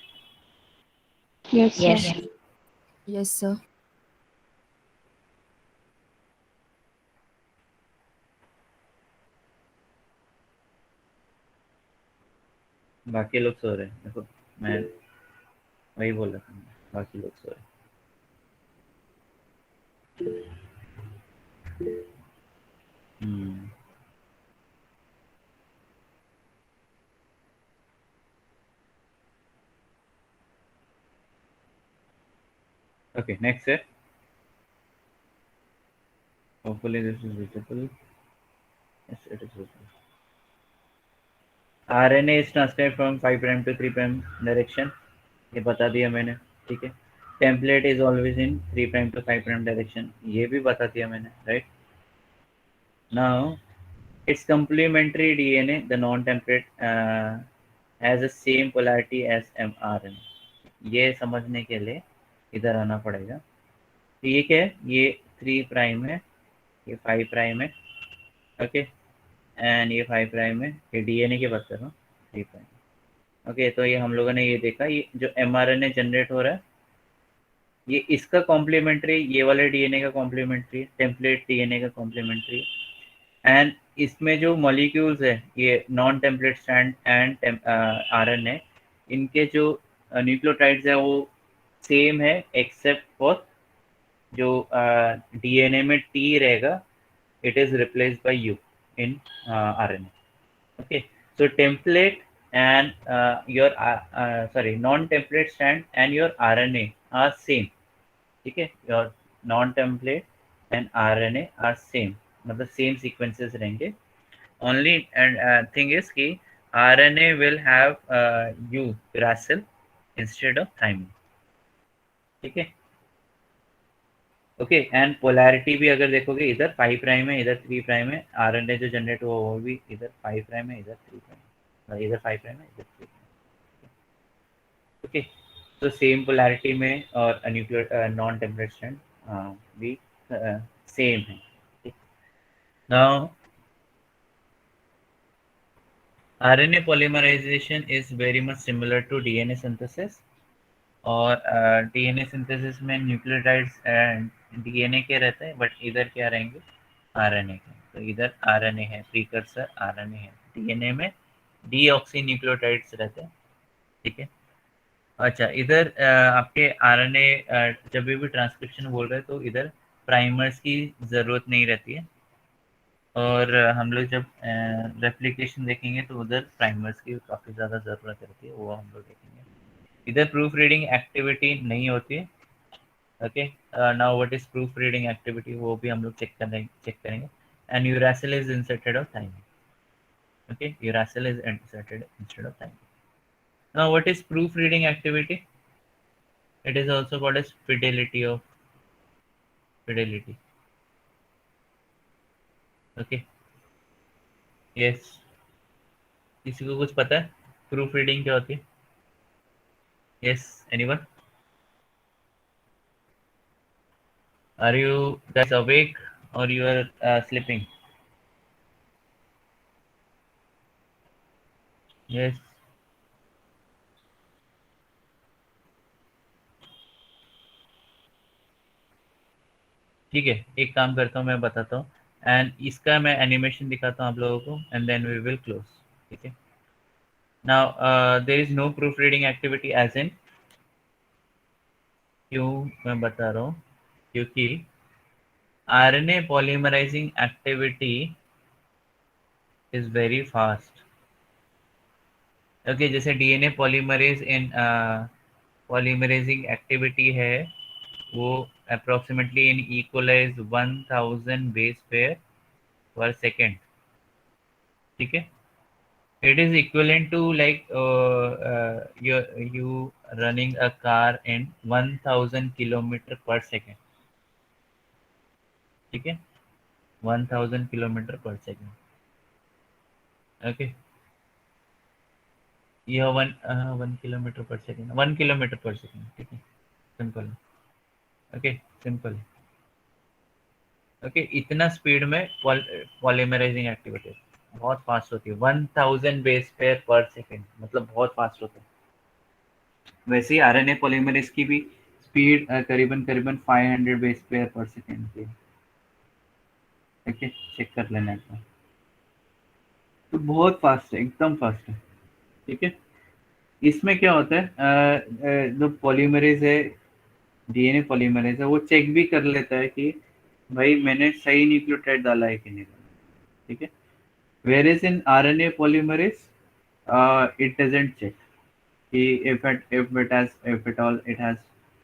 Yes, sir. Yes. Yes, sir. बाकी लोग सो रहे हैं, देखो मैं वही बोल रहा था, बाकी लोग सो रहे हैं। हम्म, ओके, नेक्स्ट है, hopefully this is visible. Yes, it is visible. RNA is transcribed from 5 prime to 3 prime direction, ये बता दिया मैंने। ठीक है, template is always in 3 prime to 5 prime direction, ये भी बता दिया मैंने, right? Now it's complementary DNA, the non-template has the same polarity as mRNA। ये समझने के लिए इधर आना पड़ेगा। तो ये क्या है, ये 3 प्राइम है, ये 5 प्राइम है। ओके, एंड ये 5 प्राइम है, ये डीएनए की बात कर रहा हूँ, 3 प्राइम। ओके, तो ये हम लोगों ने ये देखा, ये जो mRNA जनरेट हो रहा है, ये इसका कॉम्प्लीमेंट्री, ये वाले डीएनए का कॉम्प्लीमेंट्री, टेम्पलेट डीएनए का कॉम्प्लीमेंट्री, एंड इसमें जो मॉलिक्यूल्स है, ये non template strand and RNA, इनके जो न्यूक्लियोटाइड्स है वो सेम है, एक्सेप्ट फॉर जो डीएनए में टी रहेगा, it is replaced by U in RNA. Okay, so template and your non-template strand and your RNA are same. ठीक है, your non-template and RNA are same, मतलब same sequences रहेंगे। Only and thing is कि RNA will have U uracil instead of thymine। ठीक है, okay, and polarity भी अगर देखोगे, इधर 5 प्राइम है, इधर 3 प्राइम है, आरएनए जो जनरेट हुआ वो भी इधर 5 प्राइम है, इधर 3 प्राइम, इधर 5 प्राइम है, इधर 3 प्राइम। ओके, तो सेम पोलैरिटी में और न्यूक्लियर नॉन टेम्पलेट स्ट्रैंड भी सेम है। Now RNA polymerization is very much similar to DNA synthesis. और DNA सिंथेसिस में न्यूक्लियोटाइड्स DNA के रहते हैं, बट इधर क्या रहेंगे, RNA के। तो इधर RNA है, प्रीकर्सर RNA है। DNA में डीऑक्सी न्यूक्लियोटाइड्स रहते हैं, ठीक है। अच्छा, इधर आपके RNA जब भी ट्रांसक्रिप्शन बोल रहे हैं तो इधर प्राइमर्स की ज़रूरत नहीं रहती है, और हम लोग जब रेप्लिकेशन देखेंगे तो उधर प्राइमर्स की काफ़ी ज़्यादा ज़रूरत रहती है, वो हम लोग देखेंगे। इधर प्रूफ रीडिंग एक्टिविटी नहीं होती है। Okay, now what is proof reading activity, वो भी हम लोग चेक करेंगे। And uracil is inserted of thymine. Okay, uracil is inserted instead of thymine. Now what is proof reading activity, it is also called as fidelity. Okay, yes, किसी को कुछ पता है प्रूफ रीडिंग क्या होती है? Yes, anyone? Are you guys awake or you are sleeping? Yes. ठीक है, एक काम करता हूँ, मैं बताता हूँ, एंड इसका मैं एनिमेशन दिखाता हूँ आप लोगों को, and then we will close. ठीक है, now there is no proofreading activity as in, क्यों मैं बता रहा हूँ, क्योंकि RNA polymerizing activity is very fast. Okay, जैसे DNA polymerase in polymerizing activity है, वो approximately in E. coli is 1000 base pair per second. ठीक है, it is equivalent to like you running a car in 1000 kilometer per second. ठीक है, 1000 kilometer per second. Okay, यह 1 kilometre पर second, 1 kilometre पर second. ठीक है, सिंपल। Okay, simple. ओके, इतना स्पीड में पॉलीमराइजिंग एक्टिविटी बहुत फास्ट होती है, 1000 बेस पेयर पर सेकेंड, मतलब बहुत फास्ट होता है। वैसे ही RNA पॉलीमरेज की भी स्पीड करीबन 500 बेस पेयर पर सेकेंड की। ओके, चेक कर लेना एक बार, तो बहुत फास्ट है, एकदम फास्ट है। ठीक है, इसमें क्या होता है, जो पॉलीमरेज है, DNA पॉलीमरेज है, वो चेक भी कर लेता है कि भाई मैंने सही न्यूक्लियोटाइड डाला है कि नहीं डाला। ठीक है, whereas in RNA polymerase it doesn't check कि if at all it has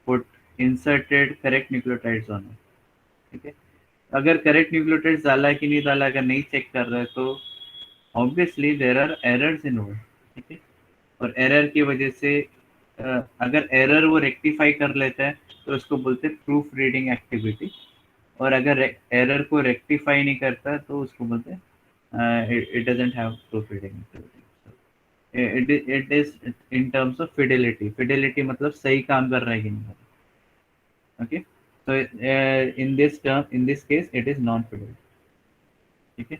put inserted correct nucleotides on it. ठीक है, अगर करेक्ट न्यूक्लियोटाइड्स डाला है कि नहीं डाला, अगर नहीं चेक कर रहे तो obviously there are errors involve. ठीक है, और एरर की वजह से अगर एरर वो रेक्टिफाई कर लेता है तो उसको बोलते हैं प्रूफ रीडिंग एक्टिविटी, और अगर एरर को रेक्टिफाई नहीं करता तो उसको बोलते हैं it doesn't have proof reading activity. It is in terms of Fidelity मतलब सही काम कर रहा है कि नहीं। Okay, so in this case it is non fidelity. ठीक है,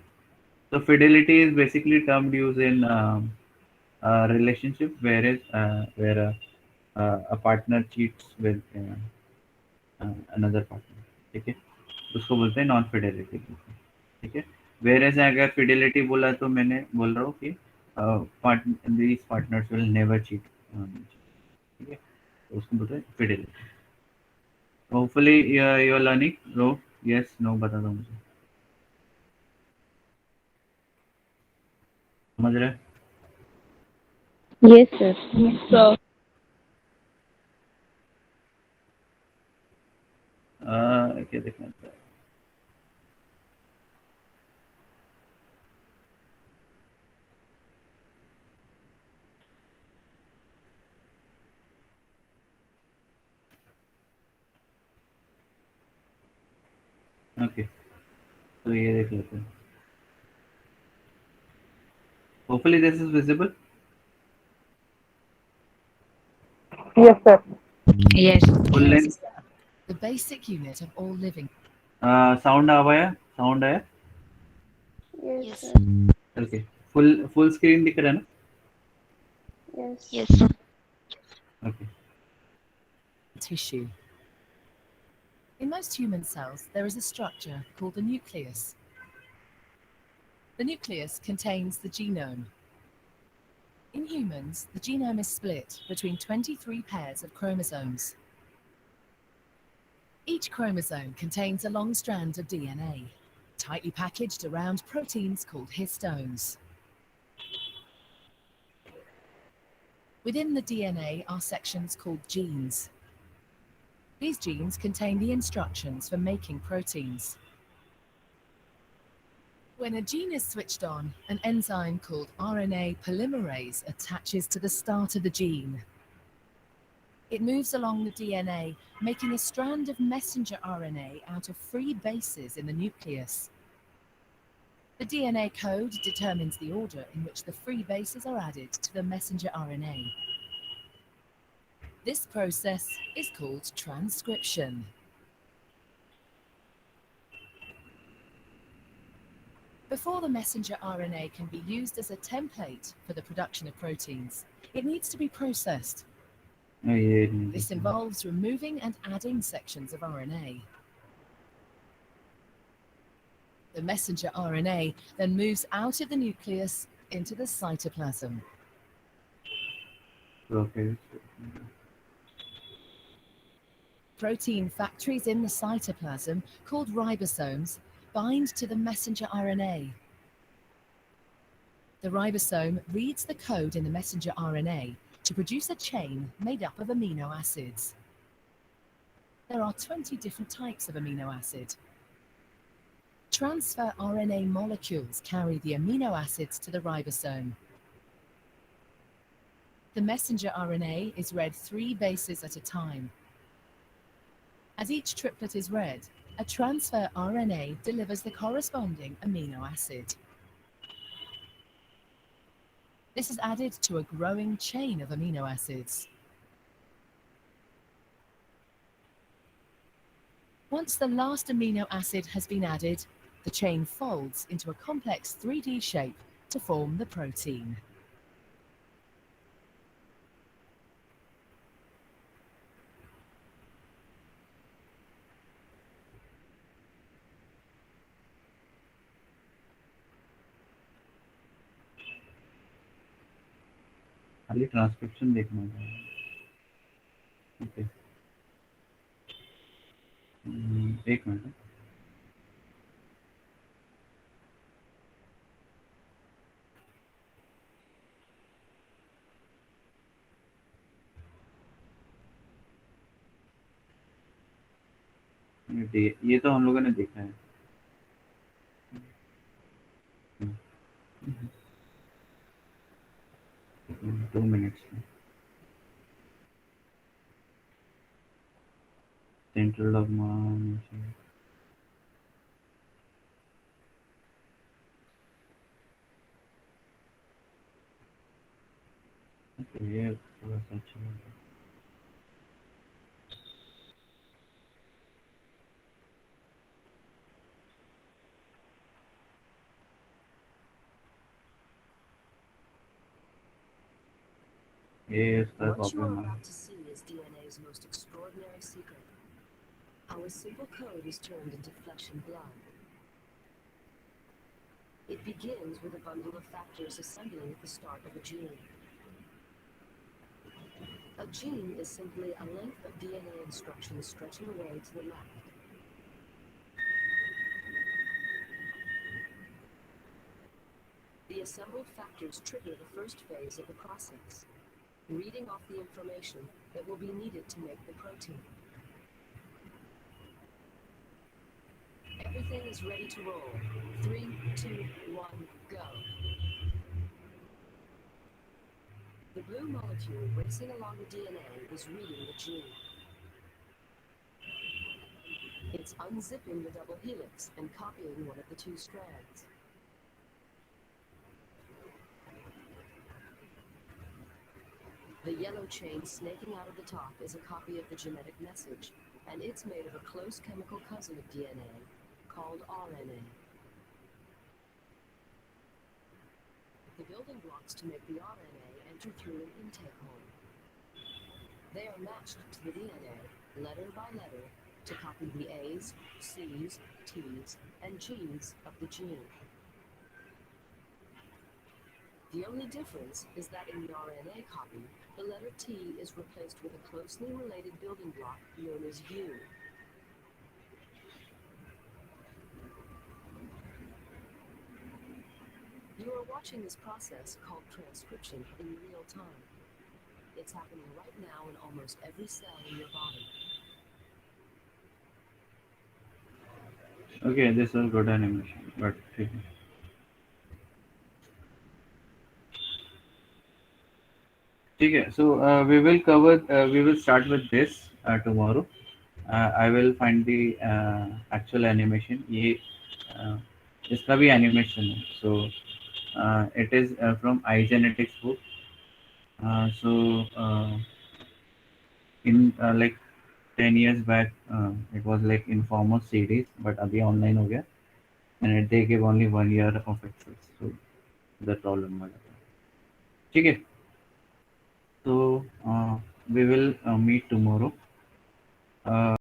so fidelity is basically termed used in relationship where a partner cheats with another partner. ठीक है, उसको बोलते हैं नॉन फिडेलिटी। ठीक है, वेयर अगर फिडेलिटी बोला तो मैंने बोल रहा हूँ कि these partners will never cheat। ठीक है, तो उसको बोलते हैं fidelity. Hopefully you are learning. No, yes, no बता दो मुझे, समझ रहे? Yes, sir. Yes, sir. क्या देखना है? ओके, तो ये देख लेते हैं। Hopefully this is visible. Yes, sir. Yes. Full length. The basic unit of all living. Sound आया? Yes, sir. Okay, full screen दिख रहा है ना? Yes. Yes. Okay. Tissue. In most human cells, there is a structure called the nucleus. The nucleus contains the genome. In humans, the genome is split between 23 pairs of chromosomes. Each chromosome contains a long strand of DNA, tightly packaged around proteins called histones. Within the DNA are sections called genes. These genes contain the instructions for making proteins. When a gene is switched on, an enzyme called RNA polymerase attaches to the start of the gene. It moves along the DNA, making a strand of messenger RNA out of free bases in the nucleus. The DNA code determines the order in which the free bases are added to the messenger RNA. This process is called transcription. Before the messenger RNA can be used as a template for the production of proteins, it needs to be processed. ये नहीं This involves removing and adding sections of RNA. The messenger RNA then moves out of the nucleus into the cytoplasm. Okay. Protein factories in the cytoplasm, called ribosomes, bind to the messenger RNA. The ribosome reads the code in the messenger RNA to produce a chain made up of amino acids. There are 20 different types of amino acid. Transfer RNA molecules carry the amino acids to the ribosome. The messenger RNA is read 3 bases at a time. As each triplet is read, a transfer RNA delivers the corresponding amino acid. This is added to a growing chain of amino acids. Once the last amino acid has been added, the chain folds into a complex 3D shape to form the protein. खाली transcription देखना है. Okay. एक minute. ये तो हम लोगों ने देखा है. 2 minutes. Central dogma. ये थोड़ा सा अच्छा है. ये इसका What you are प्रॉब्लम है. about to see is DNA's most extraordinary secret. Our simple code is turned into flesh and blood. It begins with a bundle of factors assembling at the start of a gene. A gene is simply a length of DNA instructions stretching away to the left. The assembled factors trigger the first phase of the process, reading off the information that will be needed to make the protein. Everything is ready to roll. 3, 2, 1, go. The blue molecule racing along the DNA is reading the gene. It's unzipping the double helix and copying one of the 2 strands. The yellow chain snaking out of the top is a copy of the genetic message, and it's made of a close chemical cousin of DNA called RNA. the building blocks to make the RNA enter through an intake hole. They are matched to the DNA, letter by letter, to copy the A's, C's, T's, and G's of the gene. The only difference is that in the RNA copy, the letter T is replaced with a closely related building block known as U. You are watching this process called transcription in real time. It's happening right now in almost every cell in your body. Okay, this was good animation, but okay. So we will start with this tomorrow. I will find the actual animation. ये इसका भी animation है. So it is from iGenetics book. So in like 10 years back, it was like Informer series, but अभी online हो गया, and they give only 1 year of access. So the problem हो जाता है. ठीक है. So we will meet tomorrow.